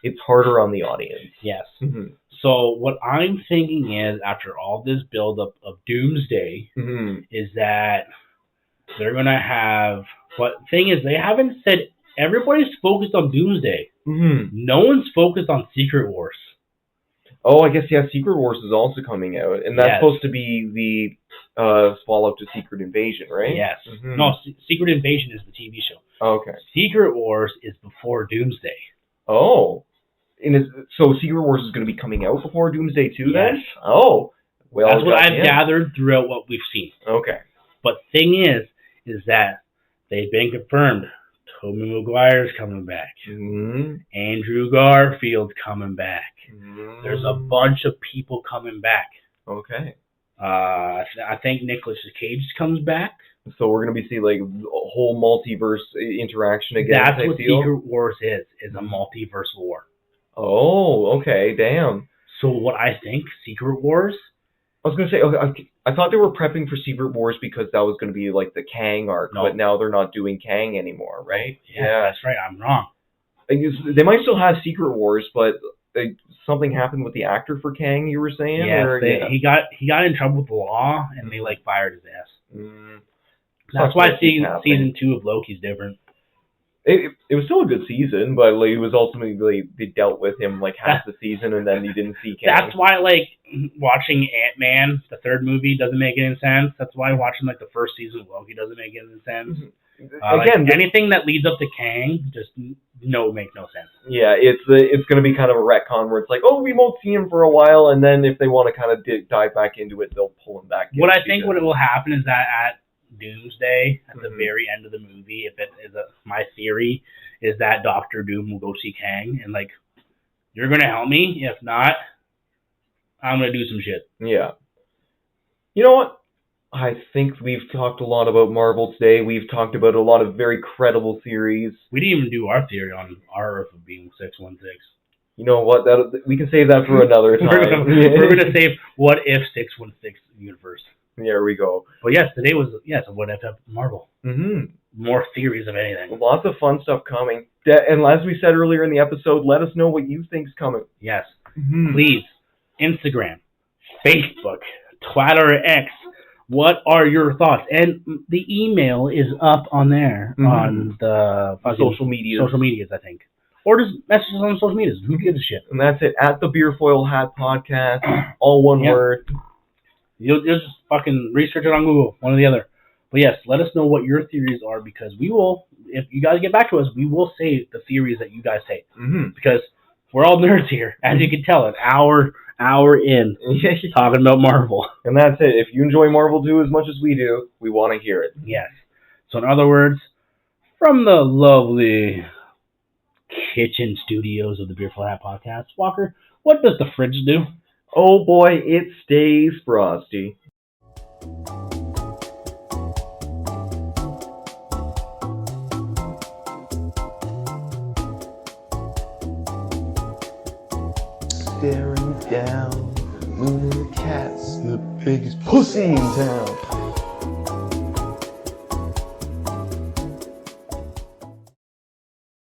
It's harder on the audience. Yes. Mm-hmm. So what I'm thinking is, after all this build-up of Doomsday, is that they're going to have... But thing is, they haven't said... Everybody's focused on Doomsday. No one's focused on Secret Wars. Oh, I guess, yeah, Secret Wars is also coming out. And that's supposed to be the follow-up to Secret Invasion, right? Yes. No, Secret Invasion is the TV show. Oh, okay. Secret Wars is before Doomsday. Oh. So Secret Wars is going to be coming out before Doomsday too, then? Yes. Oh. Well, that's what I've gathered throughout what we've seen. Okay. But thing is that they've been confirmed. Tobey Maguire's coming back. Andrew Garfield's coming back. There's a bunch of people coming back. Okay. I think Nicolas Cage comes back. So we're going to be seeing like a whole multiverse interaction again. That's what Secret Wars is a multiverse war. Oh, okay, damn. So what I think, Secret Wars... I was going to say, okay, I thought they were prepping for Secret Wars because that was going to be like the Kang arc, but now they're not doing Kang anymore, right? Yeah, that's right, I'm wrong. They might still have Secret Wars, but something happened with the actor for Kang, you were saying? He got in trouble with the law, and they like fired his ass. That's why season 2 of Loki's different. It was still a good season, but like, it was ultimately they dealt with him like half the season, and then you didn't see Kang. That's why like watching Ant-Man, the third movie, doesn't make any sense. That's why watching like the first season of Loki doesn't make any sense. Again, like, anything that leads up to Kang just make no sense. Yeah, it's going to be kind of a retcon where it's like, oh, we won't see him for a while, and then if they want to kind of dive back into it, they'll pull him back. What I think what will happen is that at Doomsday, at the very end of the movie, if it is my theory, is that Doctor Doom will go see Kang and like, you're gonna help me. If not, I'm gonna do some shit. Yeah. You know what? I think we've talked a lot about Marvel today. We've talked about a lot of very credible theories. We didn't even do our theory on our Earth being 616. You know what? We can save that for another time. we're gonna save what if 616 universe. There we go. But yes, today was a what if Marvel. More theories of anything. Lots of fun stuff coming. And as we said earlier in the episode, let us know what you think's coming. Yes. Please, Instagram, Facebook, Twitter, X. What are your thoughts? And the email is up on there on the social medias. Social medias, I think. Or just message us on social medias. Who gives a shit? And that's it. At the Beer Foil Hat Podcast. All one word. You'll just fucking research it on Google, one or the other. But yes, let us know what your theories are, because we will, if you guys get back to us, we will say the theories that you guys say. Because we're all nerds here, as you can tell, an hour in talking about Marvel. And that's it. If you enjoy Marvel too as much as we do, we want to hear it. Yes. So in other words, from the lovely kitchen studios of the Beer Flat Podcast, Walker, what does the fridge do? Oh boy, it stays frosty. Staring down, the cat's the biggest pussy in town.